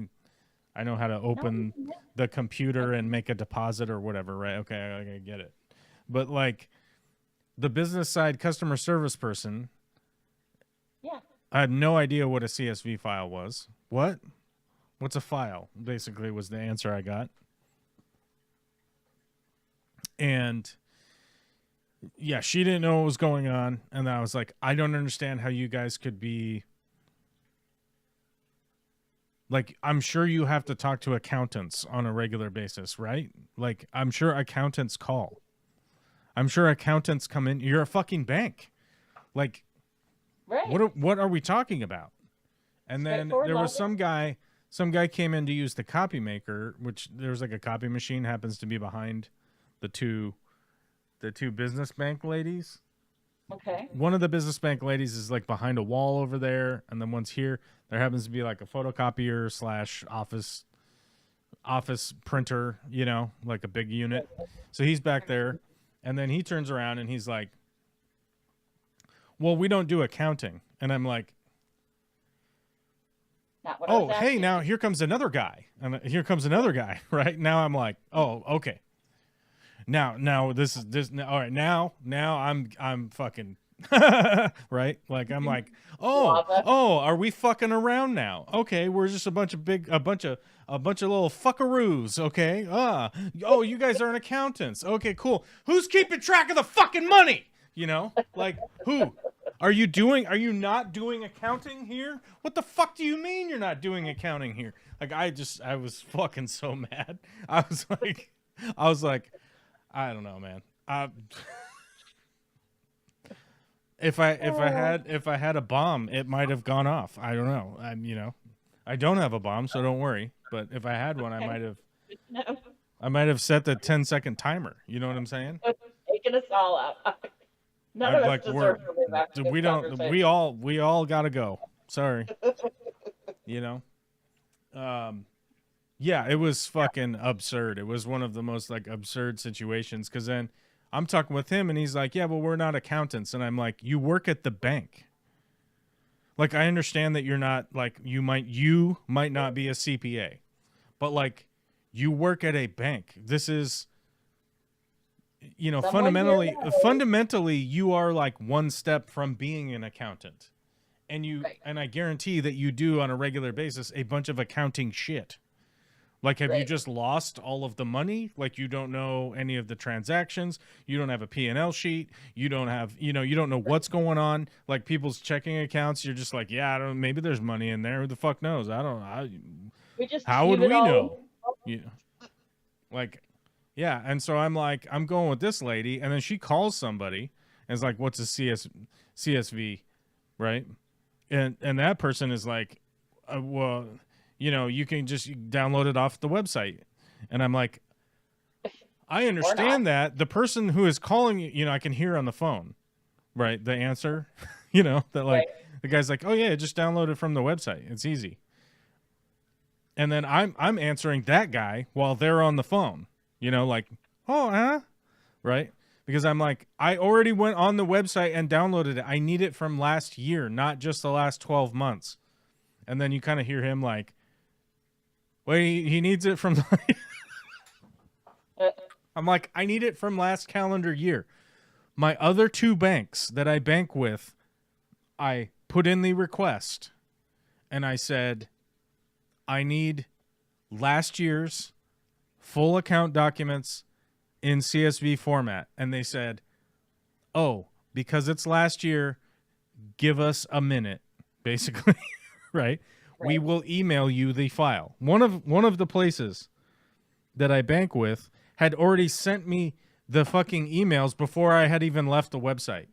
I know how to open the computer and make a deposit or whatever, right? Okay, I get it. But, like, the business side customer service person, Yeah. I had no idea what a CSV file was. What? What's a file? Basically was the answer I got. And yeah, she didn't know what was going on. And I was like, I don't understand how you guys could be. Like, I'm sure you have to talk to accountants on a regular basis, right? Like, I'm sure accountants call. I'm sure accountants come in. You're a fucking bank. Like, Right. what are we talking about? And then there was some guy some guy came in to use the copy maker, which there was like a copy machine happens to be behind the two business bank ladies. Okay. One of the business bank ladies is like behind a wall over there, and then one's here. There happens to be like a photocopier / office printer, you know, like a big unit. So he's back there, and then he turns around and he's like, well, we don't do accounting. And I'm like, Not what I was oh, hey, asking. now here comes another guy. And here comes another guy, right? Now I'm like, oh, okay. Now this is all right. Now I'm fucking right? Like I'm like, oh, are we fucking around now? Okay, we're just a bunch of little fuckaroos, okay? Oh, you guys aren't accountants. Okay, cool. Who's keeping track of the fucking money? You know? Like, who? Are you not doing accounting here? What the fuck do you mean you're not doing accounting here? Like I was fucking so mad. I was like, I don't know, man. If I had a bomb, it might have gone off. I don't know. I don't have a bomb, so don't worry. But if I had one, I might have set the 10-second timer. You know what I'm saying? Taking us all out. None of us deserve to live after this conversation. We all gotta go. Sorry. You know? Yeah, it was fucking absurd. It was one of the most like absurd situations because then I'm talking with him and he's like, yeah, well, we're not accountants. And I'm like, you work at the bank. Like, I understand that you're not like, you might not be a CPA, but like you work at a bank. This is, you know, fundamentally you are like one step from being an accountant and and I guarantee that you do on a regular basis a bunch of accounting shit. Like, have you just lost all of the money? Like, you don't know any of the transactions. You don't have a P&L sheet. You don't have, you don't know what's going on. Like, people's checking accounts. You're just like, yeah, I don't. Maybe there's money in there. Who the fuck knows? I don't know. How would we know? Like, yeah. And so I'm like, I'm going with this lady. And then she calls somebody and is like, what's a CSV? Right. And that person is like, well, you can just download it off the website. And I'm like, I understand that. The person who is calling you, I can hear on the phone, right? The answer, that like, the guy's like, oh yeah, just download it from the website. It's easy. And then I'm answering that guy while they're on the phone, like, oh, huh? Right? Because I'm like, I already went on the website and downloaded it. I need it from last year, not just the last 12 months. And then you kind of hear him like, well, he needs it from I'm like, I need it from last calendar year. My other two banks that I bank with, I put in the request and I said, I need last year's full account documents in CSV format. And they said, oh, because it's last year, give us a minute, basically, right? We will email you the file. One of the places that I bank with had already sent me the fucking emails before I had even left the website.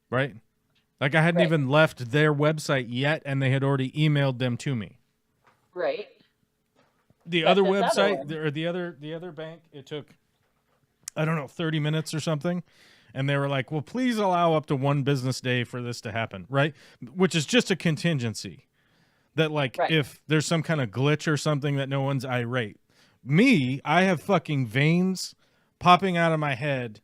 Right? Like I hadn't even left their website yet and they had already emailed them to me. Right. The other website or the other bank, it took, I don't know, 30 minutes or something. And they were like, well, please allow up to 1 business day for this to happen. Right? Which is just a contingency. That like if there's some kind of glitch or something that no one's irate. Me, I have fucking veins popping out of my head,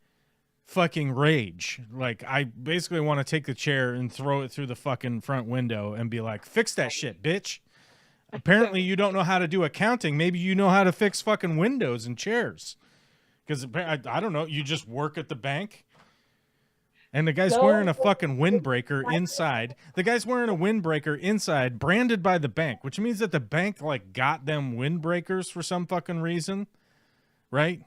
fucking rage. Like I basically want to take the chair and throw it through the fucking front window and be like, fix that shit, bitch. Apparently you don't know how to do accounting. Maybe you know how to fix fucking windows and chairs. Because I don't know, you just work at the bank. And the guy's wearing a fucking windbreaker inside. The guy's wearing a windbreaker inside, branded by the bank, which means that the bank like got them windbreakers for some fucking reason, right?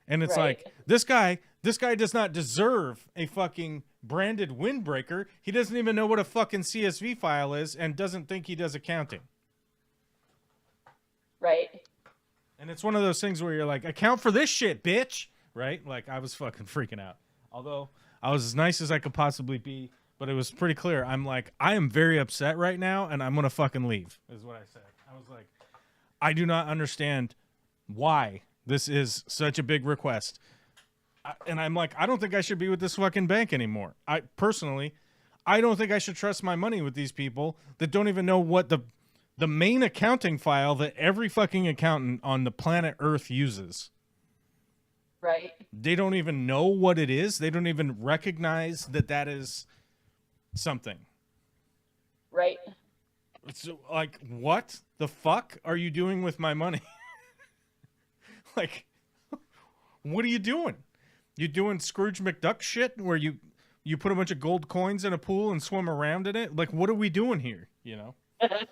And it's like this guy does not deserve a fucking branded windbreaker. He doesn't even know what a fucking CSV file is, and doesn't think he does accounting. Right. And it's one of those things where you're like, account for this shit, bitch. Right? Like I was fucking freaking out. Although I was as nice as I could possibly be but it was pretty clear. I'm like, I am very upset right now, and I'm gonna fucking leave. Is what I said. I was like, I do not understand why this is such a big request. And I'm like, I don't think I should be with this fucking bank anymore. I personally, I don't think I should trust my money with these people that don't even know what the main accounting file that every fucking accountant on the planet Earth uses. Right. They don't even know what it is. They don't even recognize that is something. Right. So, like, what the fuck are you doing with my money? Like, what are you doing? You doing Scrooge McDuck shit where you put a bunch of gold coins in a pool and swim around in it? Like, what are we doing here? You know? It's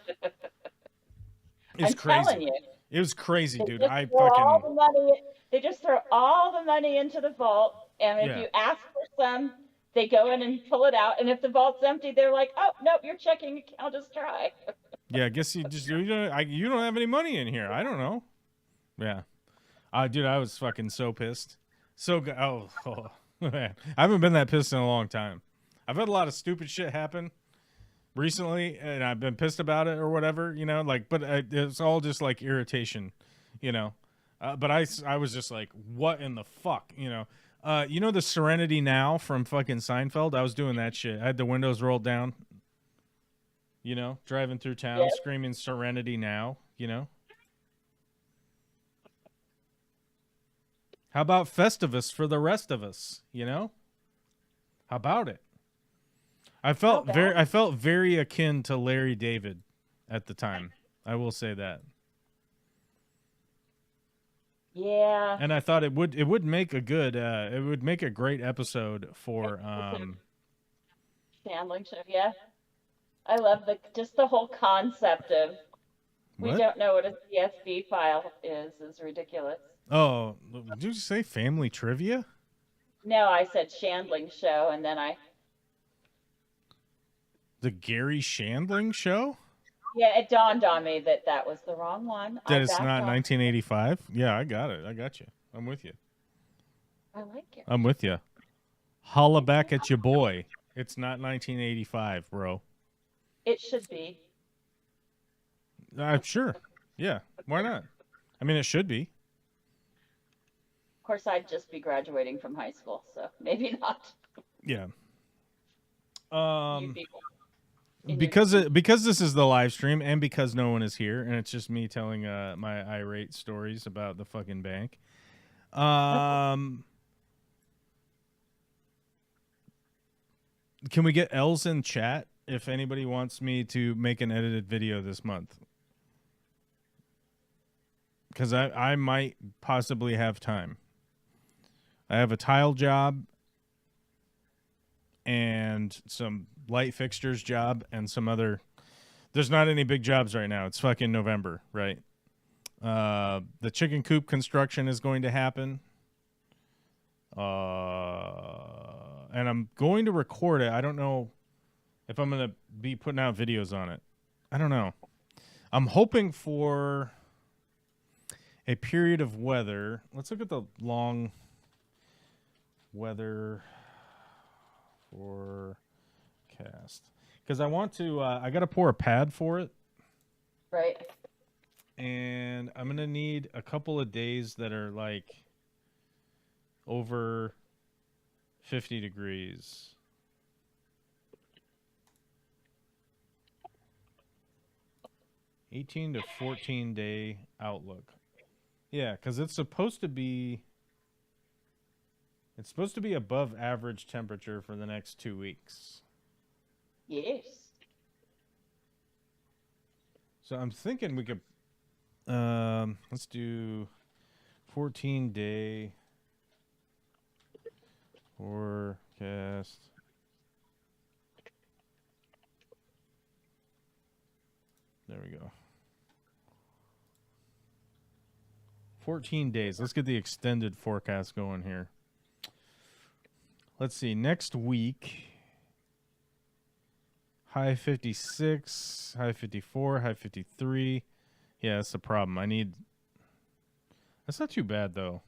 I'm crazy. telling you. It was crazy, dude. They just throw all the money into the vault, and if Yeah. you ask for some, they go in and pull it out. And if the vault's empty, they're like, "Oh nope, your checking account is dry." Yeah, I guess you don't have any money in here. I don't know. Yeah, dude, I was fucking so pissed. Oh, man, I haven't been that pissed in a long time. I've had a lot of stupid shit happen recently, and I've been pissed about it or whatever, you know. Like, but it's all just like irritation, you know. But I was just like, what in the fuck, you know? You know the Serenity Now from fucking Seinfeld? I was doing that shit. I had the windows rolled down, you know, driving through town, Yeah. screaming Serenity Now, you know. How about Festivus for the rest of us, you know? How about it? I felt very akin to Larry David at the time. I will say that. Yeah. And I thought it would make a good it would make a great episode for Handling show. Yeah. I love just the whole concept of we what? don't know what a CSV file is ridiculous. Oh, did you say family trivia? No, I said Shandling show, and then The Gary Shandling show? yeah, it dawned on me that was the wrong one. That I it's backed not off. 1985? Yeah, I got it. I got you. I'm with you. I like it. I'm with you. Holla back at your boy. It's not 1985, bro. It should be. Sure. Yeah. Why not? I mean, it should be. Of course, I'd just be graduating from high school, so maybe not. Yeah. You people. Because this is the live stream and because no one is here and it's just me telling my irate stories about the fucking bank. Can we get L's in chat if anybody wants me to make an edited video this month? Because I might possibly have time. I have a tile job and some light fixtures job and some other. There's not any big jobs right now. It's fucking November, right? The chicken coop construction is going to happen. And I'm going to record it. I don't know if I'm going to be putting out videos on it. I don't know. I'm hoping for a period of weather. Let's look at the long weather forecast. Because I want to, I got to pour a pad for it. Right. And I'm going to need a couple of days that are like over 50 degrees. $18 to $14 day outlook. Yeah, because it's supposed to be above average temperature for the next 2 weeks. Yes. So I'm thinking we could let's do 14-day forecast. There we go. 14 days. Let's get the extended forecast going here. Let's see. Next week, high 56, high 54, high 53. Yeah, that's the problem. That's not too bad, though.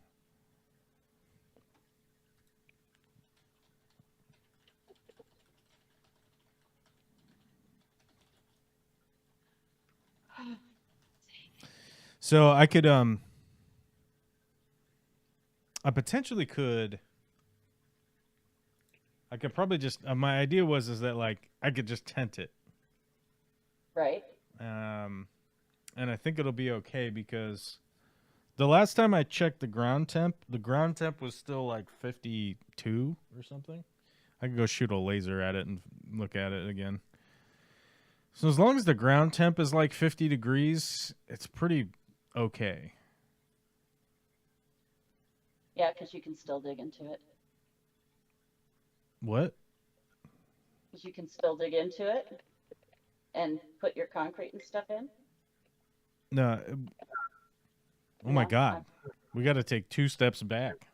So I could I potentially could. I could probably just. My idea is that like I could just tent it. Right. And I think it'll be okay because the last time I checked the ground temp was still like 52 or something. I could go shoot a laser at it and look at it again. So as long as the ground temp is like 50 degrees, it's pretty okay. Yeah, because you can still dig into it. What? Because you can still dig into it and put your concrete and stuff in. No. Oh my No? God. We got to take 2 steps back.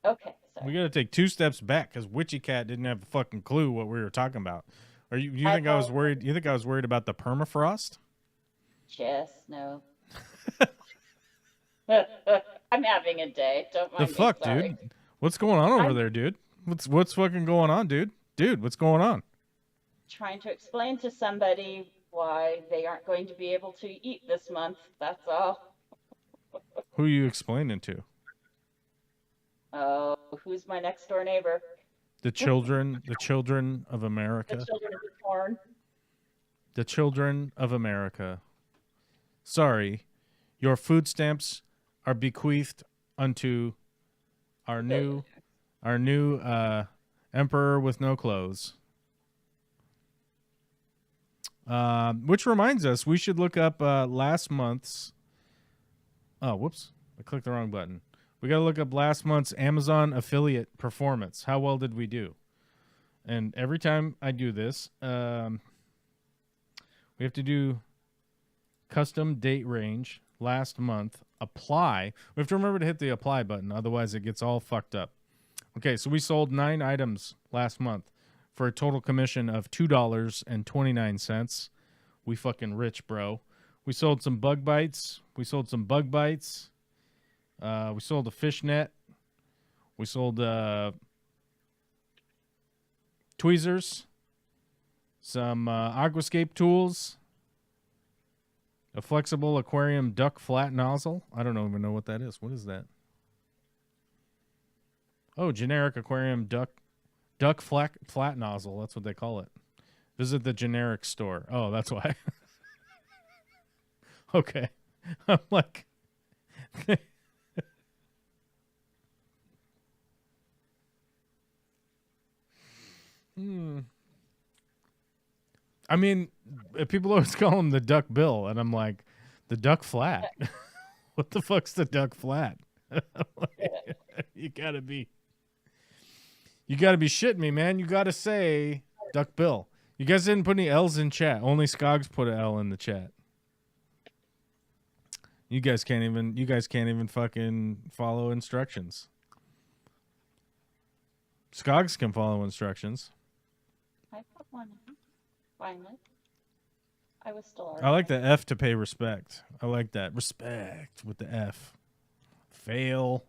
Okay. Sorry. We got to take 2 steps back because Witchy Cat didn't have a fucking clue what we were talking about. Are you think I was worried? You think I was worried about the permafrost? Just no. I'm having a day. Don't mind The me. fuck, Sorry. dude? What's going on over I'm- there, dude? What's fucking going on, dude? Dude, what's going on? Trying to explain to somebody why they aren't going to be able to eat this month. That's all. Who are you explaining to? Oh, who's my next door neighbor? The children of The America. children of the corn. The children of America. Sorry, your food stamps are bequeathed unto our new emperor with no clothes. Which reminds us, we should look up last month's. Oh, whoops! I clicked the wrong button. We got to look up last month's Amazon affiliate performance. How well did we do? And every time I do this, we have to do custom date range last month. Apply. We have to remember to hit the apply button, otherwise it gets all fucked up. Okay, so we sold 9 items last month for a total commission of $2.29. We fucking rich, bro. We sold some bug bites. We sold a fish net. We sold tweezers, some aquascape tools, a flexible aquarium duck flat nozzle. I don't even know what that is. What is that? Oh, generic aquarium duck flat nozzle. That's what they call it. Visit the generic store. Oh, that's why. Okay. I'm like... I mean, people always call him the duck bill, and I'm like, the duck flat? What the fuck's the duck flat? You gotta be shitting me, man. You gotta say duck bill. You guys didn't put any L's in chat. Only Skogs put an L in the chat. You guys can't even fucking follow instructions. Skogs can follow instructions. I put one in. Finally. I was still I like the F to pay respect. I like that. Respect with the F. Fail.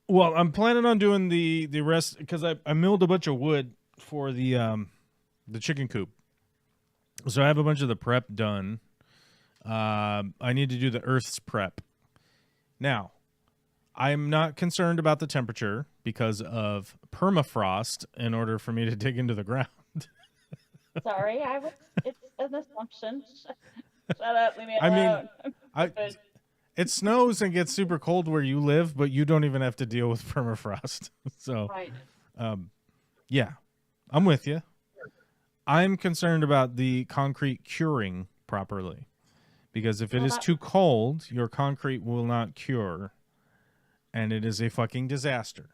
Well, I'm planning on doing the rest because I milled a bunch of wood for the chicken coop. So I have a bunch of the prep done. I need to do the earth's prep. Now, I'm not concerned about the temperature because of permafrost in order for me to dig into the ground. Sorry, it's an assumption. Shut up, leave me alone. It snows and gets super cold where you live, but you don't even have to deal with permafrost. So, Right. yeah, I'm with you. I'm concerned about the concrete curing properly because if it is too cold, your concrete will not cure, and it is a fucking disaster.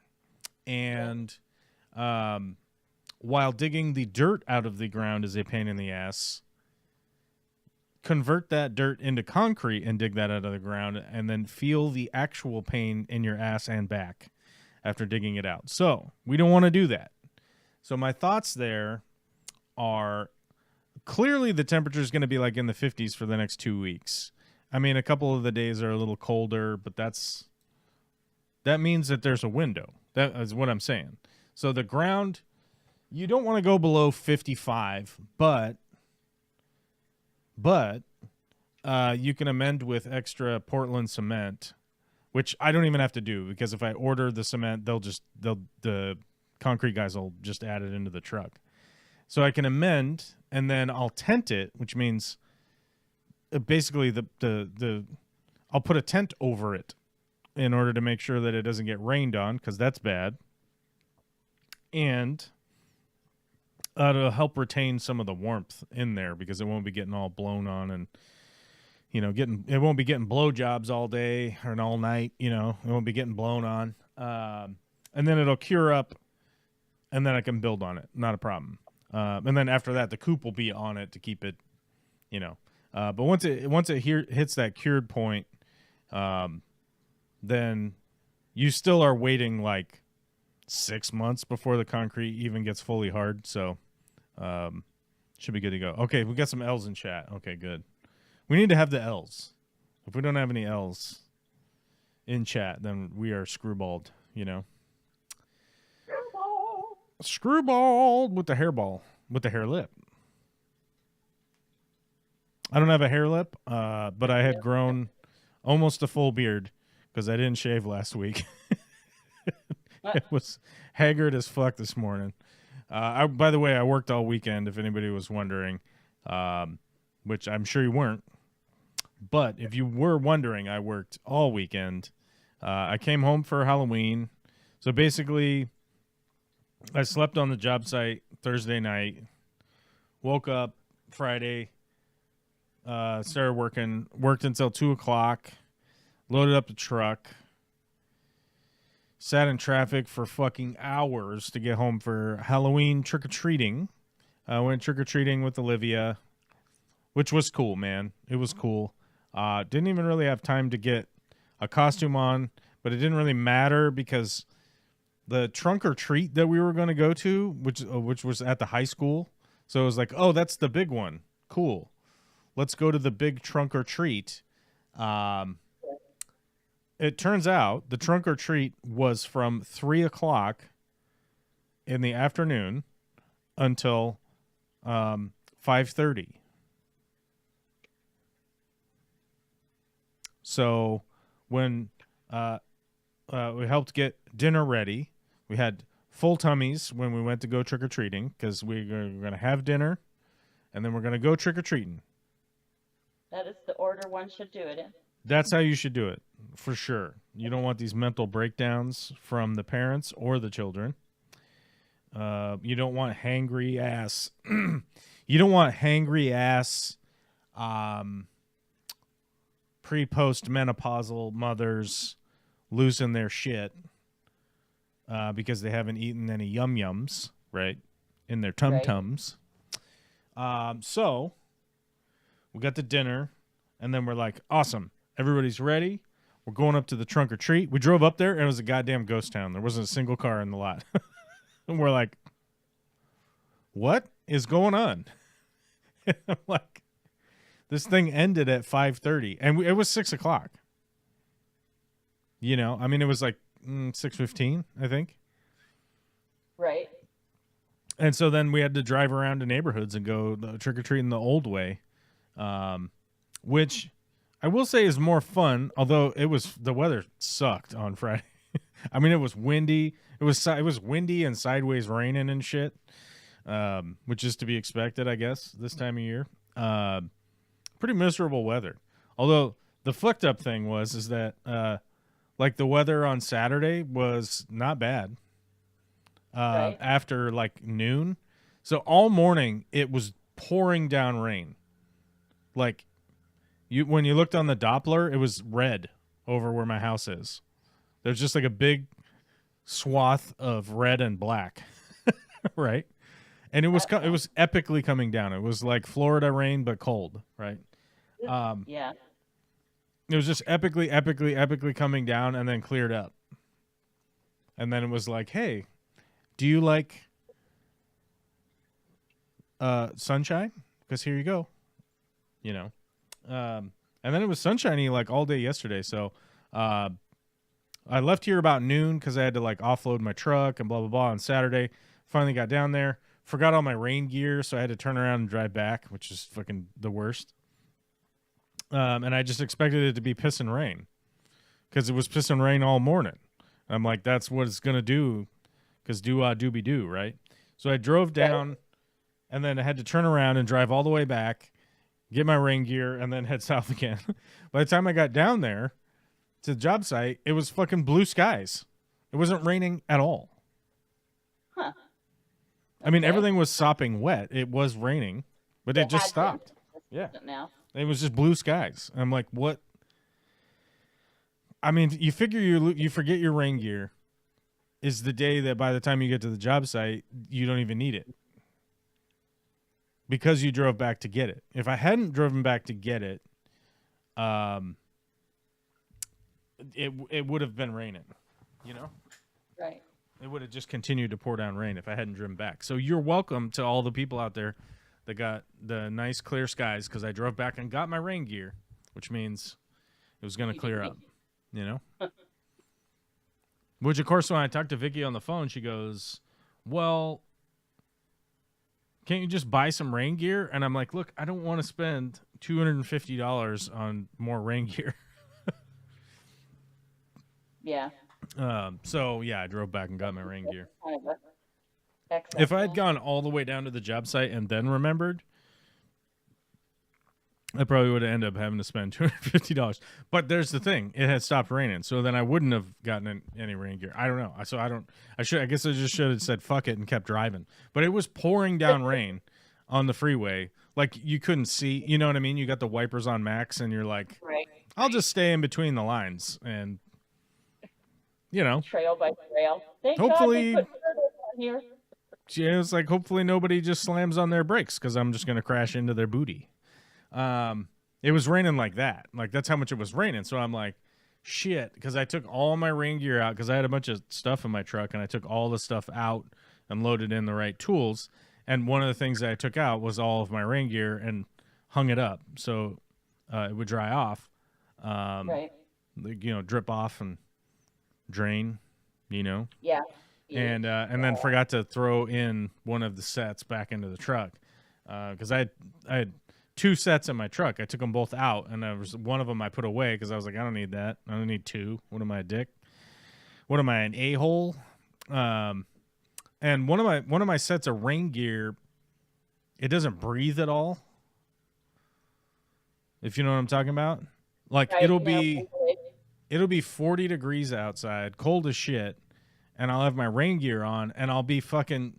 And while digging the dirt out of the ground is a pain in the ass, convert that dirt into concrete and dig that out of the ground and then feel the actual pain in your ass and back after digging it out. So we don't want to do that. So my thoughts there are clearly the temperature is going to be like in the 50s for the next 2 weeks. I mean, a couple of the days are a little colder, but that means that there's a window. That is what I'm saying. So the ground, you don't want to go below 55, but But you can amend with extra Portland cement, which I don't even have to do because if I order the cement, the concrete guys will just add it into the truck. So I can amend and then I'll tent it, which means basically I'll put a tent over it in order to make sure that it doesn't get rained on because that's bad. And it'll help retain some of the warmth in there because it won't be getting all blown on and, you know, it won't be getting blowjobs all day or all night, you know, it won't be getting blown on. And then it'll cure up and then I can build on it. Not a problem. And then after that, the coop will be on it to keep it, you know. But once it hits that cured point, then you still are waiting like 6 months before the concrete even gets fully hard. So should be good to go. Okay, we got some L's in chat. Okay, good. We need to have the L's. If we don't have any L's in chat, then we are screwballed, you know. Screwballed with the hairball, with the hair lip. I don't have a hair lip, but I had grown almost a full beard because I didn't shave last week. It was haggard as fuck this morning. By the way, I worked all weekend, if anybody was wondering, which I'm sure you weren't. But if you were wondering, I worked all weekend. I came home for Halloween. So basically, I slept on the job site Thursday night, woke up Friday, started working, worked until 2 o'clock, loaded up the truck, sat in traffic for fucking hours to get home for Halloween trick-or-treating. I went trick-or-treating with Olivia, which was cool, man. It was cool. Didn't even really have time to get a costume on, but it didn't really matter because the trunk or treat that we were going to go to, which was at the high school. So it was like, oh, that's the big one. Cool. Let's go to the big trunk or treat. It turns out the trunk or treat was from 3 o'clock in the afternoon until 5:30. So when we helped get dinner ready, we had full tummies when we went to go trick-or-treating because we're going to have dinner and then we're going to go trick-or-treating. That is the order one should do it in. That's how you should do it, for sure. You don't want these mental breakdowns from the parents or the children. You don't want hangry ass. You don't want hangry ass pre-post menopausal mothers losing their shit because they haven't eaten any yum yums, right, in their tum tums. So we got the dinner, and then we're like, awesome. Everybody's ready. We're going up to the trunk or treat. We drove up there, and it was a goddamn ghost town. There wasn't a single car in the lot. And we're like, what is going on? I'm like, this thing ended at 5:30, and it was 6 o'clock. You know, I mean, it was like 6:15, I think. Right. And so then we had to drive around to neighborhoods and go trick-or-treating the old way, which I will say is more fun, although the weather sucked on Friday. I mean, it was windy. It was windy and sideways raining and shit, which is to be expected, I guess, this time of year. Pretty miserable weather. Although the fucked up thing is that like the weather on Saturday was not bad after like noon. So all morning it was pouring down rain. Like when you looked on the Doppler, it was red over where my house is. There's just like a big swath of red and black, right? And it was epically coming down. It was like Florida rain but cold, right? Yeah. It was just epically coming down and then cleared up. And then it was like, hey, do you like sunshine? Because here you go. You know. And then it was sunshiny like all day yesterday. So I left here about noon because I had to like offload my truck and blah, blah, blah on Saturday. Finally got down there. Forgot all my rain gear, so I had to turn around and drive back, which is fucking the worst. And I just expected it to be piss and rain because it was piss and rain all morning. I'm like, that's what it's going to do because doobie doo, right? So I drove down and then I had to turn around and drive all the way back, get my rain gear, and then head south again. By the time I got down there to the job site, it was fucking blue skies. It wasn't raining at all. Huh. I mean, Okay. everything was sopping wet. It was raining, but it just had been. stopped. Yeah. Now. It was just blue skies. I'm like, what? I mean, you figure you forget your rain gear is the day that by the time you get to the job site, you don't even need it because you drove back to get it. If I hadn't driven back to get it, it would have been raining, you know? Right. It would have just continued to pour down rain if I hadn't driven back. So you're welcome to all the people out there that got the nice clear skies because I drove back and got my rain gear, which means it was going to clear up, you know? Which, of course, when I talked to Vicky on the phone, she goes, well, can't you just buy some rain gear? And I'm like, look, I don't want to spend $250 on more rain gear. Yeah. So, yeah, I drove back and got my rain gear. Kind of a excess If I had now. gone all the way down to the job site and then remembered, I probably would have ended up having to spend $250. But there's the thing. It had stopped raining. So then I wouldn't have gotten any rain gear. I don't know. I guess I just should have said fuck it and kept driving. But it was pouring down rain on the freeway. Like you couldn't see, you know what I mean? You got the wipers on max and you're like, Right. I'll just stay in between the lines and, you know, Trail by trail. Thank Hopefully- God they put turtles on here. it was like hopefully nobody just slams on their brakes because I'm just going to crash into their booty. It was raining like that. Like that's how much it was raining. So I'm like, shit, because I took all my rain gear out because I had a bunch of stuff in my truck and I took all the stuff out and loaded in the right tools. And one of the things that I took out was all of my rain gear and hung it up so it would dry off. Right. You know, drip off and drain, you know. Yeah. And then forgot to throw in one of the sets back into the truck because I had two sets in my truck. I took them both out, and one of them I put away because I was like, I don't need that. I don't need two. What am I, a dick? What am I, an a-hole? And one of my sets of rain gear, it doesn't breathe at all. If you know what I'm talking about, like Right, it'll no, be 40 degrees outside, cold as shit. And I'll have my rain gear on, and I'll be fucking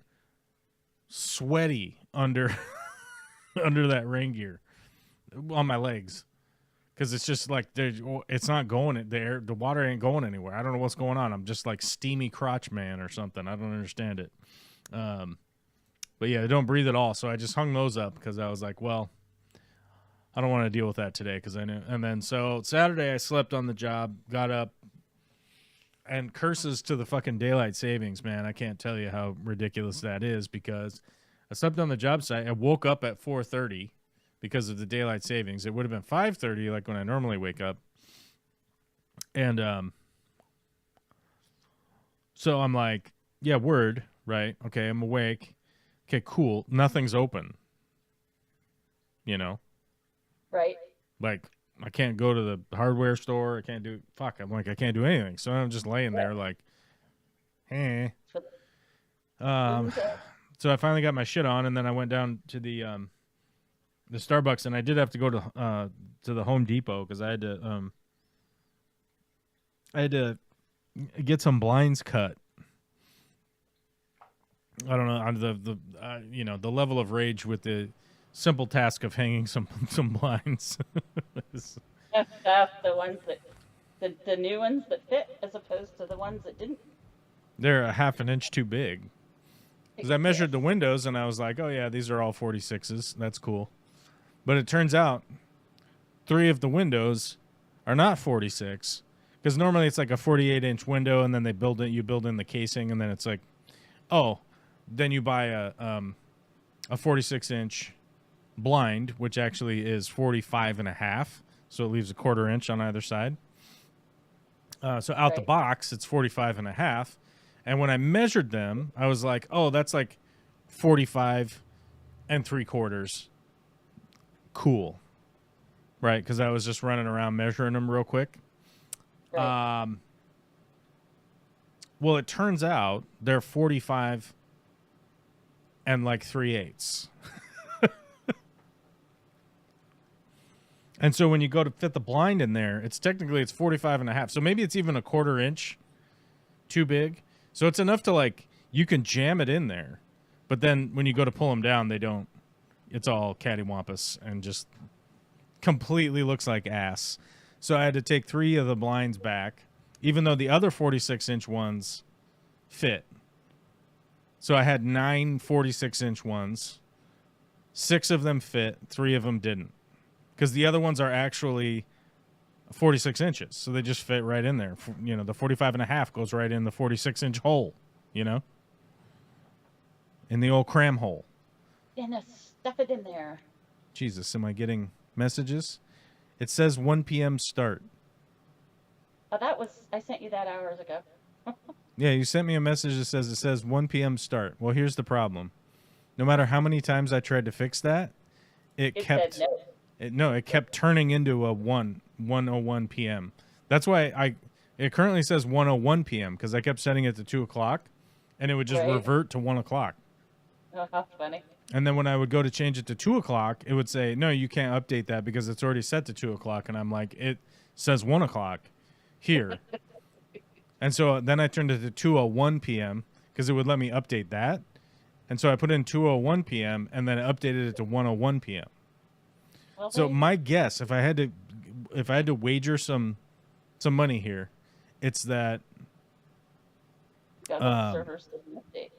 sweaty under under that rain gear on my legs, because it's just like it's not going there. The water ain't going anywhere. I don't know what's going on. I'm just like steamy crotch man or something. I don't understand it. But yeah, they don't breathe at all. So I just hung those up because I was like, well, I don't want to deal with that today because I knew. And then so Saturday I slept on the job, got up. And curses to the fucking daylight savings, man. I can't tell you how ridiculous that is because I slept on the job site. I woke up at 4:30 because of the daylight savings. It would have been 5:30 like when I normally wake up. And so I'm like, yeah, word, right? Okay, I'm awake. Okay, cool. Nothing's open. You know? Right. Like I can't go to the hardware store. I can't do I'm like I can't do anything. So I'm just laying there like, hey. So I finally got my shit on, and then I went down to the Starbucks, and I did have to go to the Home Depot because I had to get some blinds cut. I don't know on the level of rage with the simple task of hanging some blinds. The ones that the new ones that fit as opposed to the ones that didn't. They're a half an inch too big. Because I measured the windows and I was like, oh yeah, these are all 46s. That's cool. But it turns out 3 of the windows are not 46. Because normally it's like a 48-inch window and then you build in the casing, and then it's like, oh, then you buy a 46-inch blind, which actually is 45 and a half. So it leaves a 1/4 inch on either side. So out the box, it's 45 and a half. And when I measured them, I was like, oh, that's like 45 3/4. Cool. right? Because I was just running around measuring them real quick. Right. Well, it turns out they're 45 and like 3/8. And so when you go to fit the blind in there, it's 45 and a half. So maybe it's even a 1/4 inch too big. So it's enough to like, you can jam it in there. But then when you go to pull them down, they don't. It's all cattywampus and just completely looks like ass. So I had to take 3 of the blinds back, even though the other 46-inch ones fit. So I had 9 46-inch ones. 6 of them fit, 3 of them didn't. Because the other ones are actually 46 inches. So they just fit right in there. You know, the 45 and a half goes right in the 46-inch hole, you know? In the old cram hole. Stuff it in there. Jesus, am I getting messages? It says 1 p.m. start. Oh, I sent you that hours ago. Yeah, you sent me a message that says 1 p.m. start. Well, here's the problem. No matter how many times I tried to fix that, it kept said no. it kept turning into a 1:01 p.m. That's why it currently says 1:01 p.m. because I kept setting it to 2 o'clock, and it would just Right. revert to 1 o'clock. Oh, how funny. And then when I would go to change it to 2 o'clock, it would say, no, you can't update that because it's already set to 2 o'clock. And I'm like, it says 1 o'clock here. And so then I turned it to 2:01 p.m. because it would let me update that. And so I put in 2:01 p.m. and then I updated it to 1:01 p.m. Well, So hey, my guess, if I had to wager some money here, it's that government servers didn't update.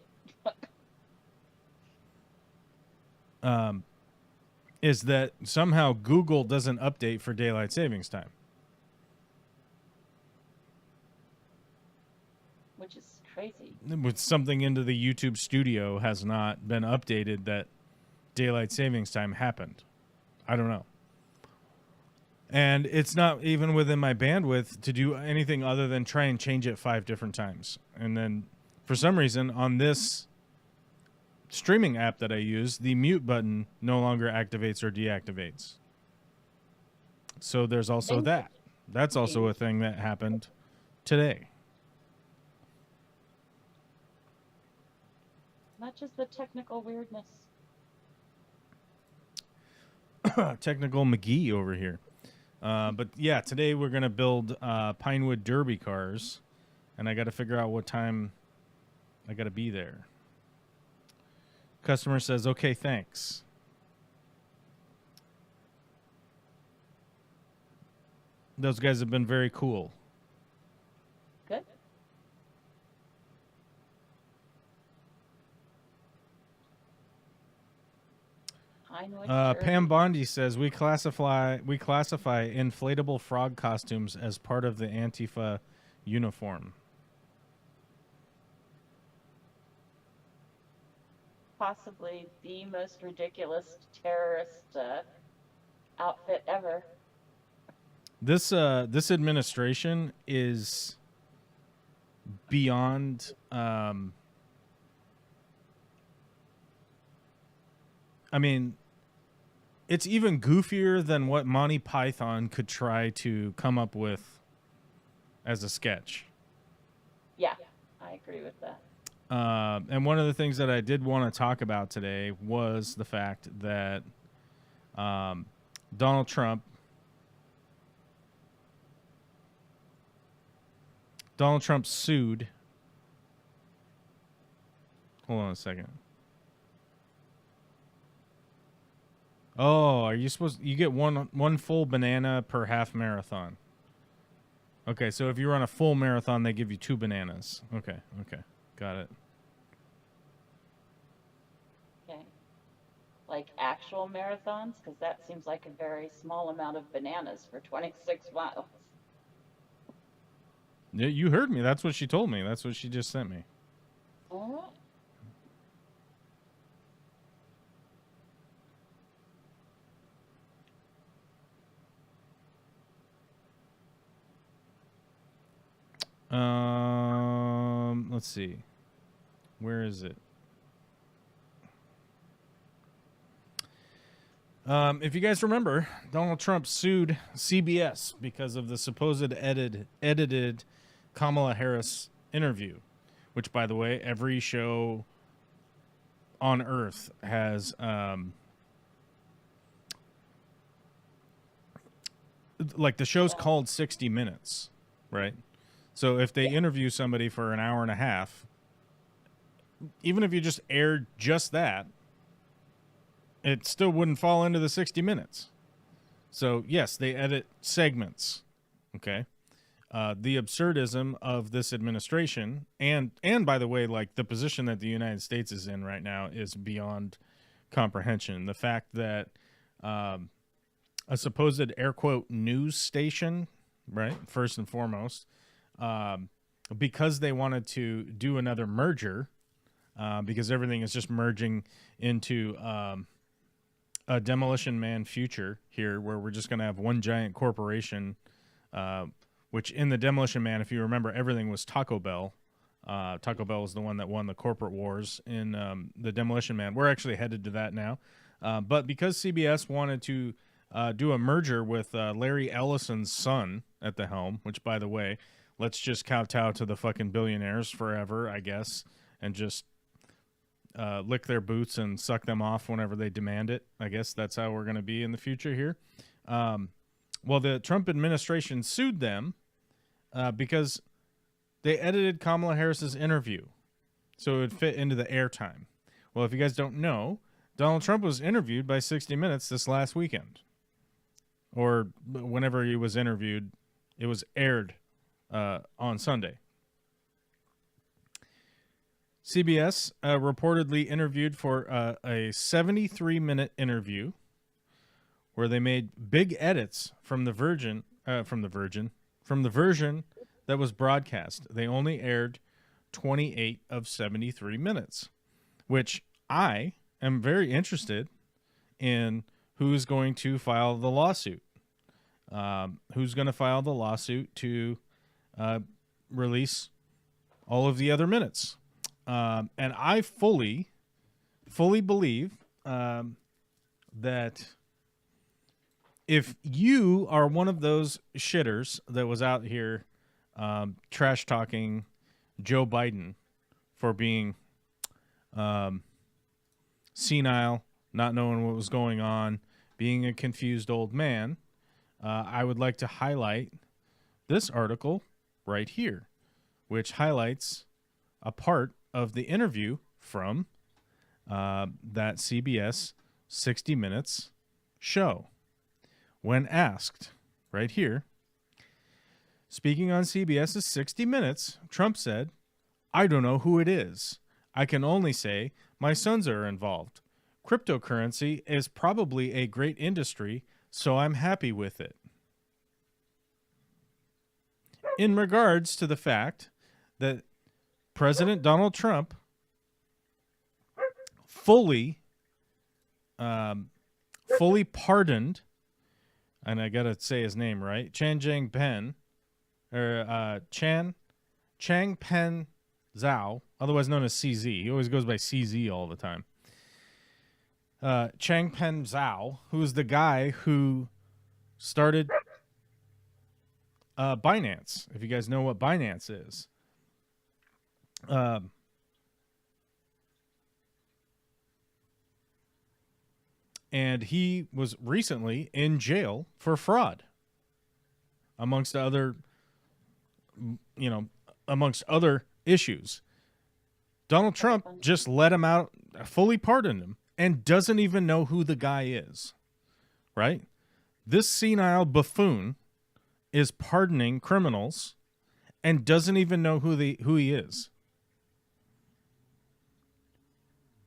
is that somehow Google doesn't update for daylight savings time. Which is crazy. With something into the YouTube studio has not been updated that daylight savings time happened. I don't know. And it's not even within my bandwidth to do anything other than try and change it 5 different times. And then for some reason on this streaming app that I use, the mute button no longer activates or deactivates. So there's also that. That's also a thing that happened today. Not just the technical weirdness. Technical McGee over here. But yeah, today we're going to build Pinewood Derby cars, and I got to figure out what time I got to be there. Customer says, okay, thanks. Those guys have been very cool. Good. Pam Bondi says we classify inflatable frog costumes as part of the Antifa uniform. Possibly the most ridiculous terrorist outfit ever. This administration is beyond. I mean, it's even goofier than what Monty Python could try to come up with as a sketch. Yeah, I agree with that. And one of the things that I did want to talk about today was the fact that Donald Trump sued. Hold on a second. Oh, are you supposed? You get one full banana per half marathon. Okay, so if you run a full marathon, they give you 2 bananas. Okay, got it. Okay. Like actual marathons? Because that seems like a very small amount of bananas for 26 miles. Yeah, you heard me. That's what she told me. That's what she just sent me. All right. Let's see. Where is it? If you guys remember, Donald Trump sued CBS because of the supposed edited Kamala Harris interview, which, by the way, every show on Earth has like the show's called 60 Minutes, right? So if they interview somebody for an hour and a half, even if you just aired just that, it still wouldn't fall into the 60 minutes. So, yes, they edit segments, okay? The absurdism of this administration, and by the way, like the position that the United States is in right now is beyond comprehension. The fact that a supposed air quote news station, right, first and foremost, because they wanted to do another merger, because everything is just merging into a Demolition Man future here, where we're just going to have one giant corporation, which in the Demolition Man, if you remember, everything was Taco Bell. Taco Bell was the one that won the corporate wars in the Demolition Man. We're actually headed to that now. But because CBS wanted to do a merger with Larry Ellison's son at the helm, which, by the way, let's just kowtow to the fucking billionaires forever, I guess, and just lick their boots and suck them off whenever they demand it. I guess that's how we're going to be in the future here. Well, the Trump administration sued them because they edited Kamala Harris's interview so it would fit into the airtime. Well, if you guys don't know, Donald Trump was interviewed by 60 Minutes this last weekend. Or whenever he was interviewed, it was aired on Sunday. CBS reportedly interviewed for a 73-minute interview where they made big edits from the version that was broadcast. They only aired 28 of 73 minutes, which I am very interested in who's going to file the lawsuit. Who's going to file the lawsuit to release all of the other minutes. And I fully believe that if you are one of those shitters that was out here trash talking Joe Biden for being senile, not knowing what was going on, being a confused old man, I would like to highlight this article right here, which highlights a part of the interview from that CBS 60 Minutes show. When asked, right here, speaking on CBS's 60 Minutes, Trump said, "I don't know who it is. I can only say my sons are involved. Cryptocurrency is probably a great industry, so I'm happy with it." In regards to the fact that President Donald Trump fully pardoned, and I gotta say his name right, Changpeng Zhao, otherwise known as CZ. He always goes by CZ all the time. Changpeng Zhao, who is the guy who started Binance, if you guys know what Binance is. And he was recently in jail for fraud, amongst other issues. Donald Trump just let him out, fully pardoned him, and doesn't even know who the guy is, right? This senile buffoon is pardoning criminals and doesn't even know who he is.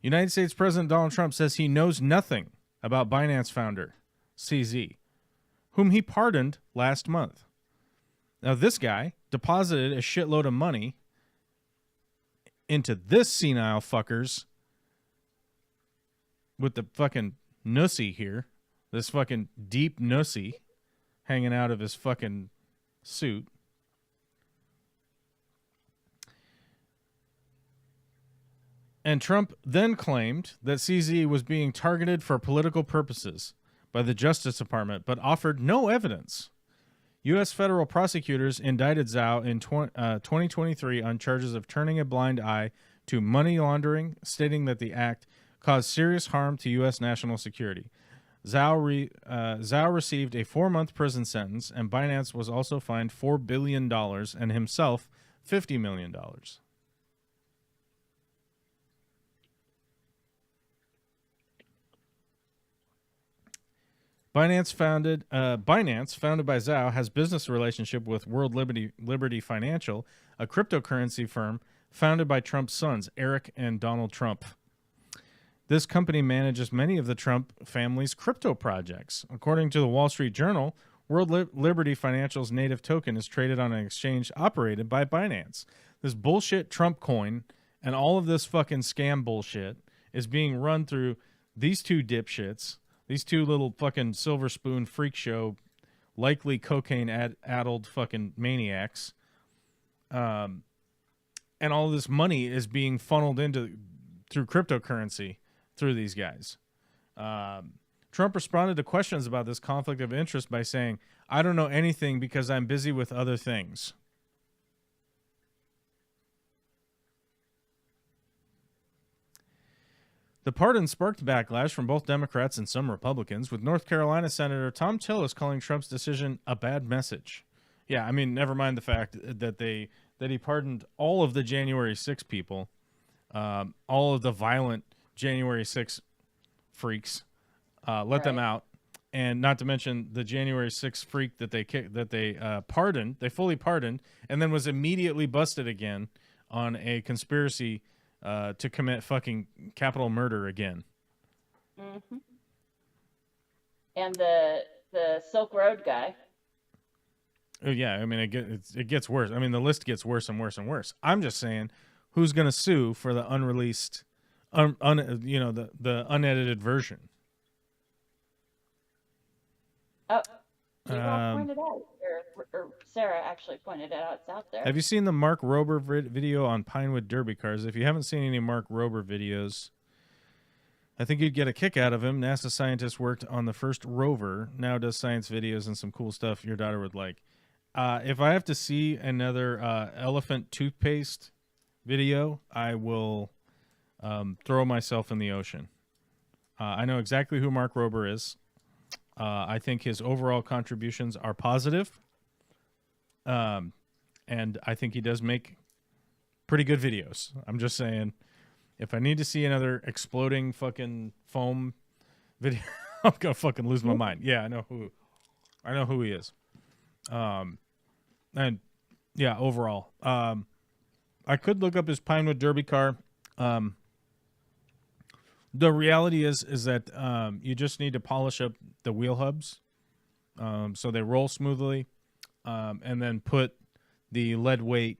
United States President Donald Trump says he knows nothing about Binance founder CZ, whom he pardoned last month. Now, this guy deposited a shitload of money into this senile fuckers with the fucking nussy here, this fucking deep nussy hanging out of his fucking suit. And Trump then claimed that CZ was being targeted for political purposes. by the Justice Department, but offered no evidence. U.S. federal prosecutors indicted Zhao in 2023 on charges of turning a blind eye to money laundering, stating that the act caused serious harm to U.S. national security. Zhao received a 4-month prison sentence, and Binance was also fined $4 billion and himself $50 million. Binance, founded by Zhao, has business relationship with World Liberty Financial, a cryptocurrency firm founded by Trump's sons, Eric and Donald Trump. This company manages many of the Trump family's crypto projects. According to the Wall Street Journal, World Liberty Financial's native token is traded on an exchange operated by Binance. This bullshit Trump coin and all of this fucking scam bullshit is being run through these two dipshits, these two little fucking silver spoon freak show, likely cocaine-addled fucking maniacs. And all of this money is being funneled through cryptocurrency through these guys. Trump responded to questions about this conflict of interest by saying, "I don't know anything because I'm busy with other things." The pardon sparked backlash from both Democrats and some Republicans, with North Carolina Senator Tom Tillis calling Trump's decision a bad message. Yeah, I mean, never mind the fact that he pardoned all of the January 6 people, all of the violent January 6 freaks, let them out, and not to mention the January 6 freak that they pardoned, they fully pardoned, and then was immediately busted again on a conspiracy to commit fucking capital murder again. Mm-hmm. And the Silk Road guy. Oh, yeah, I mean, it gets worse. I mean, the list gets worse and worse and worse. I'm just saying, who's going to sue for the unreleased, the unedited version? Oh, you all pointed out, or Sarah actually pointed it out. It's out there. Have you seen the Mark Rober video on Pinewood Derby cars? If you haven't seen any Mark Rober videos, I think you'd get a kick out of him. NASA scientist worked on the first rover, now does science videos and some cool stuff your daughter would like. If I have to see another elephant toothpaste video, I will throw myself in the ocean. I know exactly who Mark Rober is. I think his overall contributions are positive. And I think he does make pretty good videos. I'm just saying, if I need to see another exploding fucking foam video, I'm gonna fucking lose my mind. Yeah, I know who he is. And yeah, overall, I could look up his Pinewood Derby car. The reality is that you just need to polish up the wheel hubs so they roll smoothly, and then put the lead weight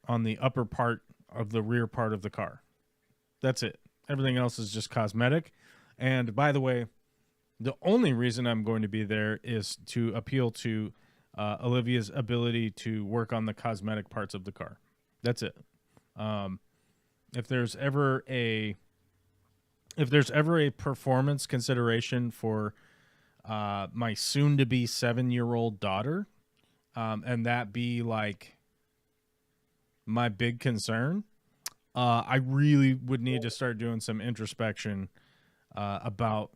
on the upper part of the rear part of the car. That's it. Everything else is just cosmetic. And by the way, the only reason I'm going to be there is to appeal to Olivia's ability to work on the cosmetic parts of the car. That's it. If there's ever a performance consideration for my soon-to-be 7-year-old daughter, and that be like my big concern, I really would need to start doing some introspection about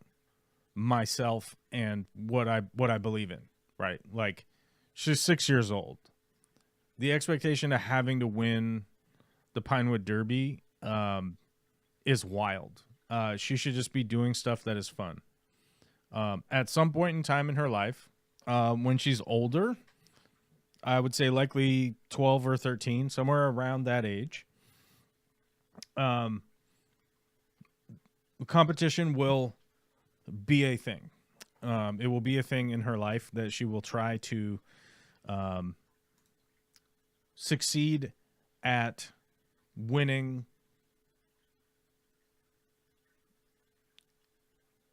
myself and what I believe in. Right, like she's 6 years old. The expectation of having to win the Pinewood Derby is wild. She should just be doing stuff that is fun. At some point in time in her life, when she's older, I would say likely 12 or 13, somewhere around that age, competition will be a thing. It will be a thing in her life that she will try to succeed at winning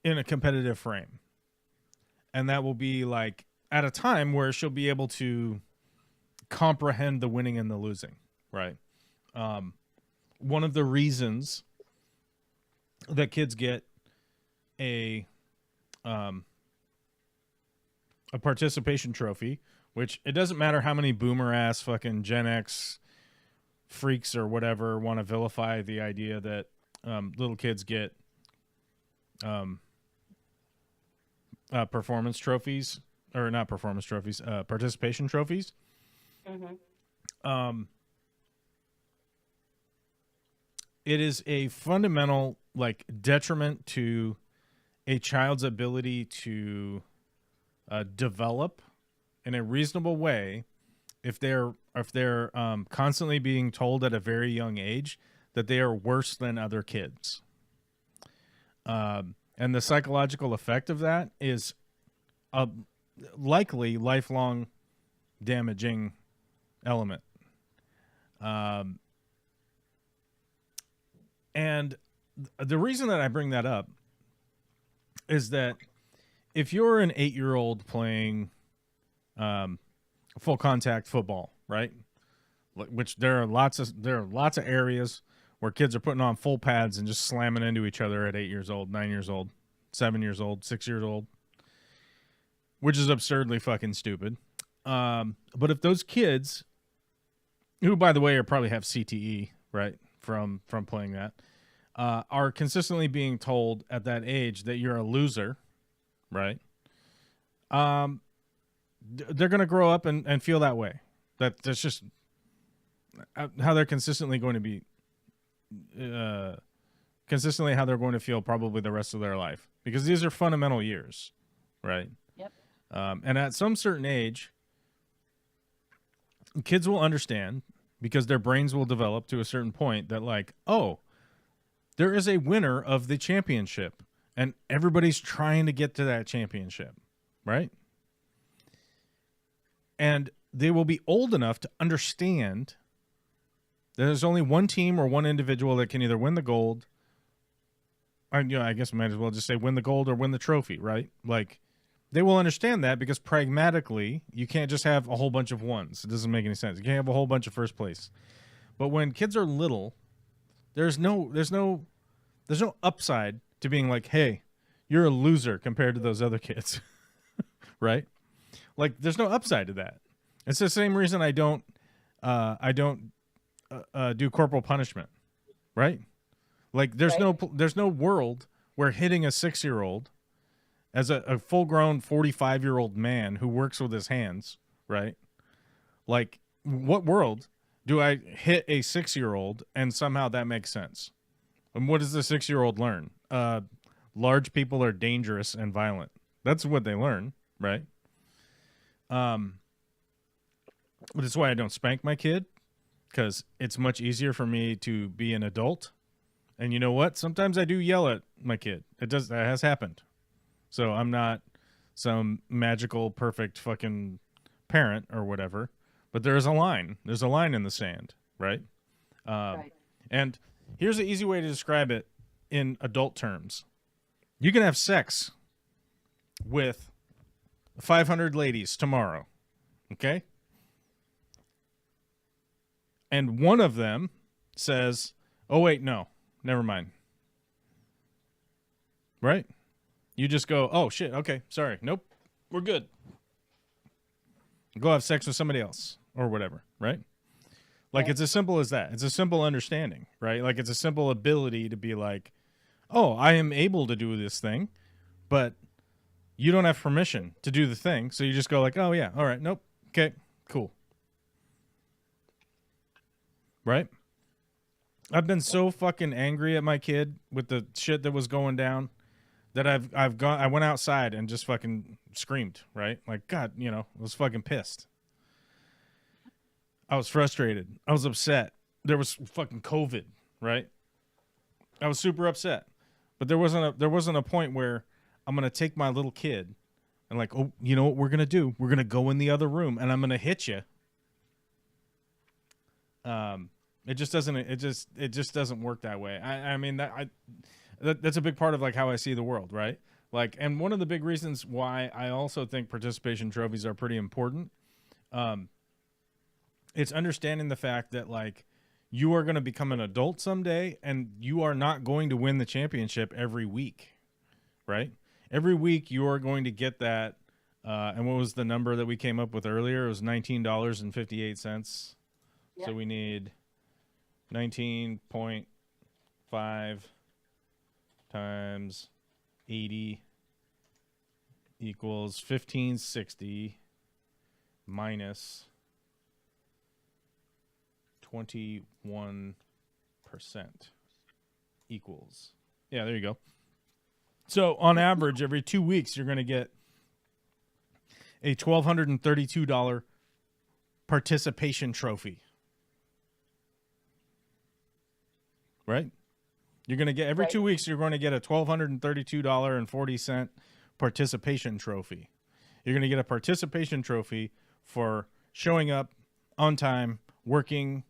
in a competitive frame. And that will be like at a time where she'll be able to comprehend the winning and the losing, right? One of the reasons that kids get a a participation trophy, which it doesn't matter how many boomer ass fucking Gen X freaks or whatever want to vilify the idea that little kids get performance trophies, or not performance trophies, participation trophies. Mm-hmm. It is a fundamental like detriment to a child's ability to develop in a reasonable way if they're constantly being told at a very young age that they are worse than other kids. And the psychological effect of that is a likely lifelong damaging element. And the reason that I bring that up is that if you're an 8-year-old playing full contact football, right? Which there are lots of areas where kids are putting on full pads and just slamming into each other at 8 years old, 9 years old, 7 years old, 6 years old, which is absurdly fucking stupid. But if those kids, who by the way are probably have CTE, right, from playing that, are consistently being told at that age that you're a loser, right? They're going to grow up and feel that way. That's just how they're consistently going to be, consistently how they're going to feel probably the rest of their life, because these are fundamental years, right? Yep. And at some certain age, kids will understand, because their brains will develop to a certain point, that like, oh, there is a winner of the championship and everybody's trying to get to that championship, right? And they will be old enough to understand that there's only one team or one individual that can either win the gold, or, you know, I guess I might as well just say win the gold or win the trophy, right? Like, they will understand that, because pragmatically, you can't just have a whole bunch of ones. It doesn't make any sense. You can't have a whole bunch of first place. But when kids are little, there's no upside to being like, hey, you're a loser compared to those other kids, right? Like, there's no upside to that. It's the same reason I don't do corporal punishment, right? Like, there's no world where hitting a 6-year-old as a full-grown 45-year-old man who works with his hands, right? Like, what world do I hit a 6-year-old and somehow that makes sense? And what does the 6-year-old learn? Large people are dangerous and violent. That's what they learn, right? But that's why I don't spank my kid, because it's much easier for me to be an adult. And you know what? Sometimes I do yell at my kid. That has happened. So I'm not some magical, perfect fucking parent or whatever. But there is a line. There's a line in the sand, right? Right. And here's an easy way to describe it in adult terms. You can have sex with 500 ladies tomorrow, okay? And one of them says, oh, wait, no, never mind. Right? You just go, oh, shit, okay, sorry, nope, we're good. Go have sex with somebody else or whatever, right? Like, it's as simple as that. It's a simple understanding, right? Like, it's a simple ability to be like, oh, I am able to do this thing, but you don't have permission to do the thing. So you just go like, oh, yeah, all right, nope, okay, cool. Right? I've been so fucking angry at my kid with the shit that was going down that I went outside and just fucking screamed, right? Like, God, you know, I was fucking pissed. I was frustrated. I was upset. There was fucking COVID, right? I was super upset. But there wasn't a point where I'm going to take my little kid and like, oh, you know what we're going to do? We're going to go in the other room and I'm going to hit you. It just doesn't work that way. I mean, that's a big part of like how I see the world, right? Like, and one of the big reasons why I also think participation trophies are pretty important, it's understanding the fact that like you are going to become an adult someday and you are not going to win the championship every week, right? Every week you are going to get that And what was the number that we came up with earlier? It was $19.58. Yep. So we need 19.5 times 80 equals 1560 minus 21% equals. Yeah, there you go. So on average, every 2 weeks, you're going to get a $1,232 participation trophy. Right? You're going to get every 2 weeks, you're going to get a $1,232.40 participation trophy. You're going to get a participation trophy for showing up on time, working,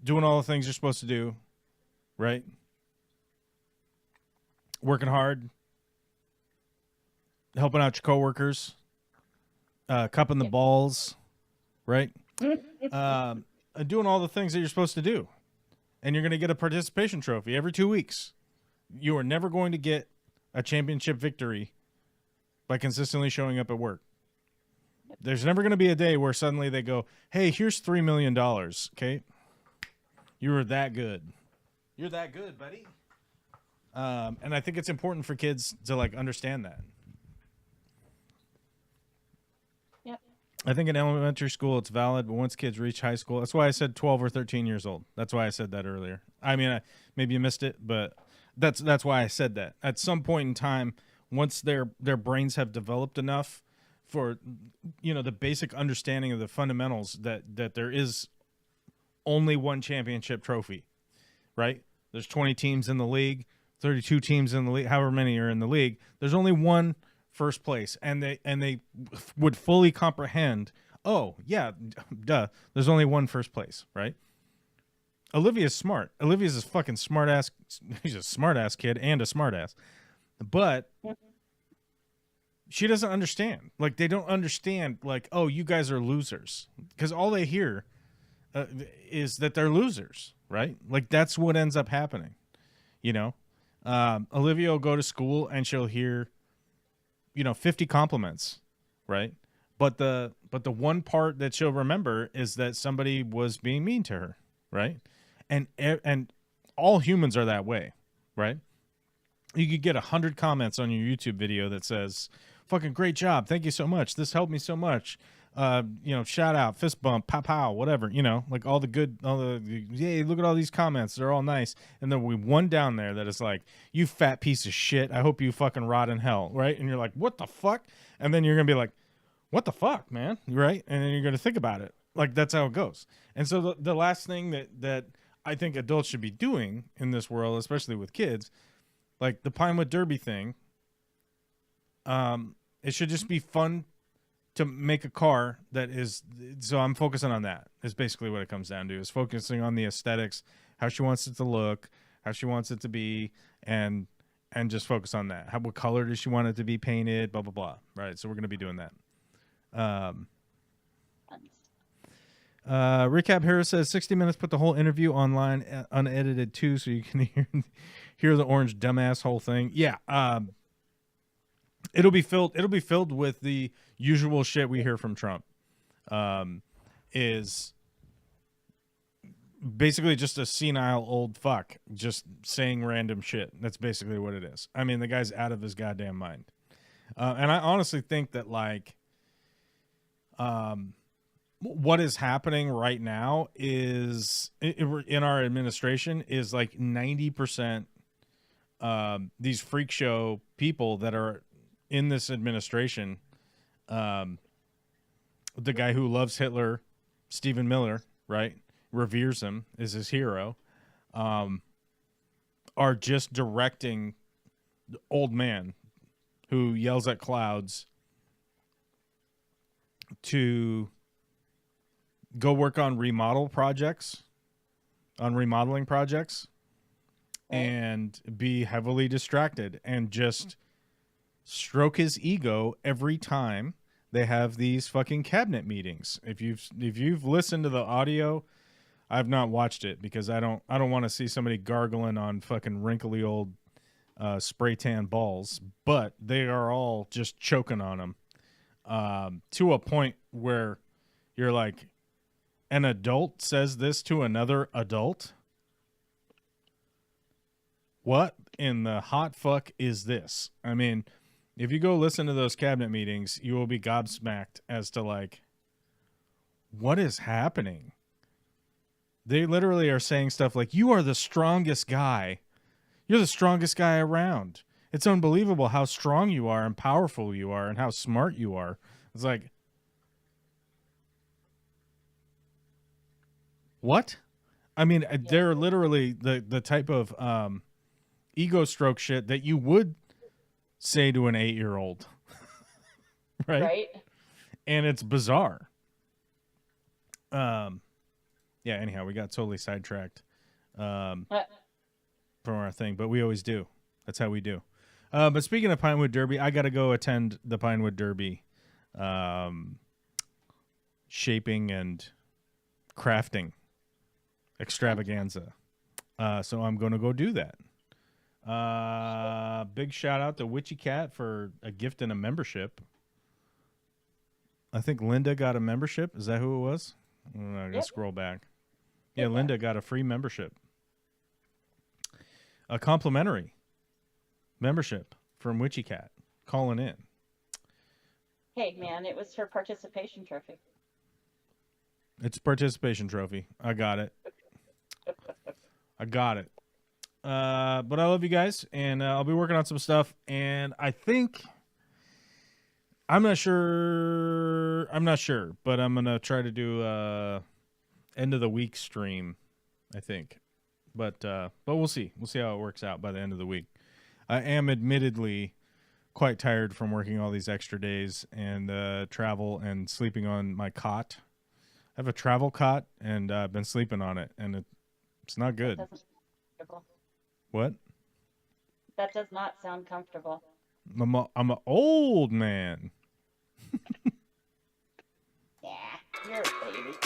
doing all the things you're supposed to do, right? Working hard, helping out your coworkers, cupping the balls, right? Doing all the things that you're supposed to do. And you're going to get a participation trophy every 2 weeks. You are never going to get a championship victory by consistently showing up at work. There's never going to be a day where suddenly they go, hey, here's $3 million, okay? You were that good. You're that good, buddy. And I think it's important for kids to, like, understand that. Yep. I think in elementary school it's valid, but once kids reach high school, that's why I said 12 or 13 years old. That's why I said that earlier. I mean, maybe you missed it, but that's why I said that. At some point in time, once their brains have developed enough for, you know, the basic understanding of the fundamentals that there is only one championship trophy, right? There's 20 teams in the league, 32 teams in the league, however many are in the league. There's only one first place, and they would fully comprehend, oh yeah, duh, there's only one first place, right? Olivia's smart. Olivia's a fucking smart ass. He's a smart ass kid and a smart ass, but she doesn't understand. Like, they don't understand, like, oh, you guys are losers, because all they hear is that they're losers, right? Like, that's what ends up happening, you know. Olivia will go to school and she'll hear, you know, 50 compliments, right? But the one part that she'll remember is that somebody was being mean to her, right? And all humans are that way, right? You could get 100 comments on your YouTube video that says, fucking great job, thank you so much, this helped me so much, you know, shout out, fist bump, pow pow, whatever, you know, like all the yay, look at all these comments, they're all nice. And then we one down there that is like, you fat piece of shit, I hope you fucking rot in hell, right? And you're like, what the fuck? And then you're gonna be like, what the fuck, man, right? And then you're gonna think about it. Like, that's how it goes. And so the last thing that I think adults should be doing in this world, especially with kids, like the Pinewood Derby thing, it should just be fun to make a car that is, so I'm focusing on that, is basically what it comes down to, is focusing on the aesthetics, how she wants it to look, how she wants it to be, and just focus on that. What color does she want it to be painted, blah, blah, blah, right? So we're going to be doing that. Recap Hero says 60 Minutes put the whole interview online unedited too, so you can hear the orange dumbass whole thing. Yeah. It'll be filled with the usual shit we hear from Trump. Is basically just a senile old fuck just saying random shit. That's basically what it is. I mean, the guy's out of his goddamn mind. And I honestly think that, like, what is happening right now is in our administration is like 90% these freak show people that are in this administration. The guy who loves Hitler, Stephen Miller, right, reveres him, is his hero, are just directing the old man who yells at clouds to go work on remodeling projects, and be heavily distracted and just stroke his ego every time they have these fucking cabinet meetings. If you've listened to the audio, I've not watched it because I don't want to see somebody gargling on fucking wrinkly old spray tan balls, but they are all just choking on them to a point where you're like, an adult says this to another adult? What in the hot fuck is this? I mean, if you go listen to those cabinet meetings, you will be gobsmacked as to like, what is happening? They literally are saying stuff like, you are the strongest guy. You're the strongest guy around. It's unbelievable how strong you are and powerful you are and how smart you are. It's like, what? I mean, they're literally the type of ego stroke shit that you would say to an 8-year-old. Right? And it's bizarre. Yeah, anyhow, we got totally sidetracked from our thing, but we always do. That's how we do. But speaking of Pinewood Derby, I got to go attend the Pinewood Derby shaping and crafting extravaganza. So I'm going to go do that. Big shout out to Witchy Cat for a gift and a membership. I think Linda got a membership. Is that who it was? I'm going to scroll back. Yeah, Linda got a free membership. A complimentary membership from Witchy Cat calling in. Hey, man, it was her participation trophy. It's a participation trophy. I got it. I got it. But I love you guys, and I'll be working on some stuff, and I think... I'm not sure, but I'm going to try to do end of the week stream, I think. But we'll see. We'll see how it works out by the end of the week. I am admittedly quite tired from working all these extra days and travel and sleeping on my cot. I have a travel cot, and I've been sleeping on it, and it's not good. That doesn't sound comfortable. What? That does not sound comfortable. I'm an old man. Yeah, you're a baby.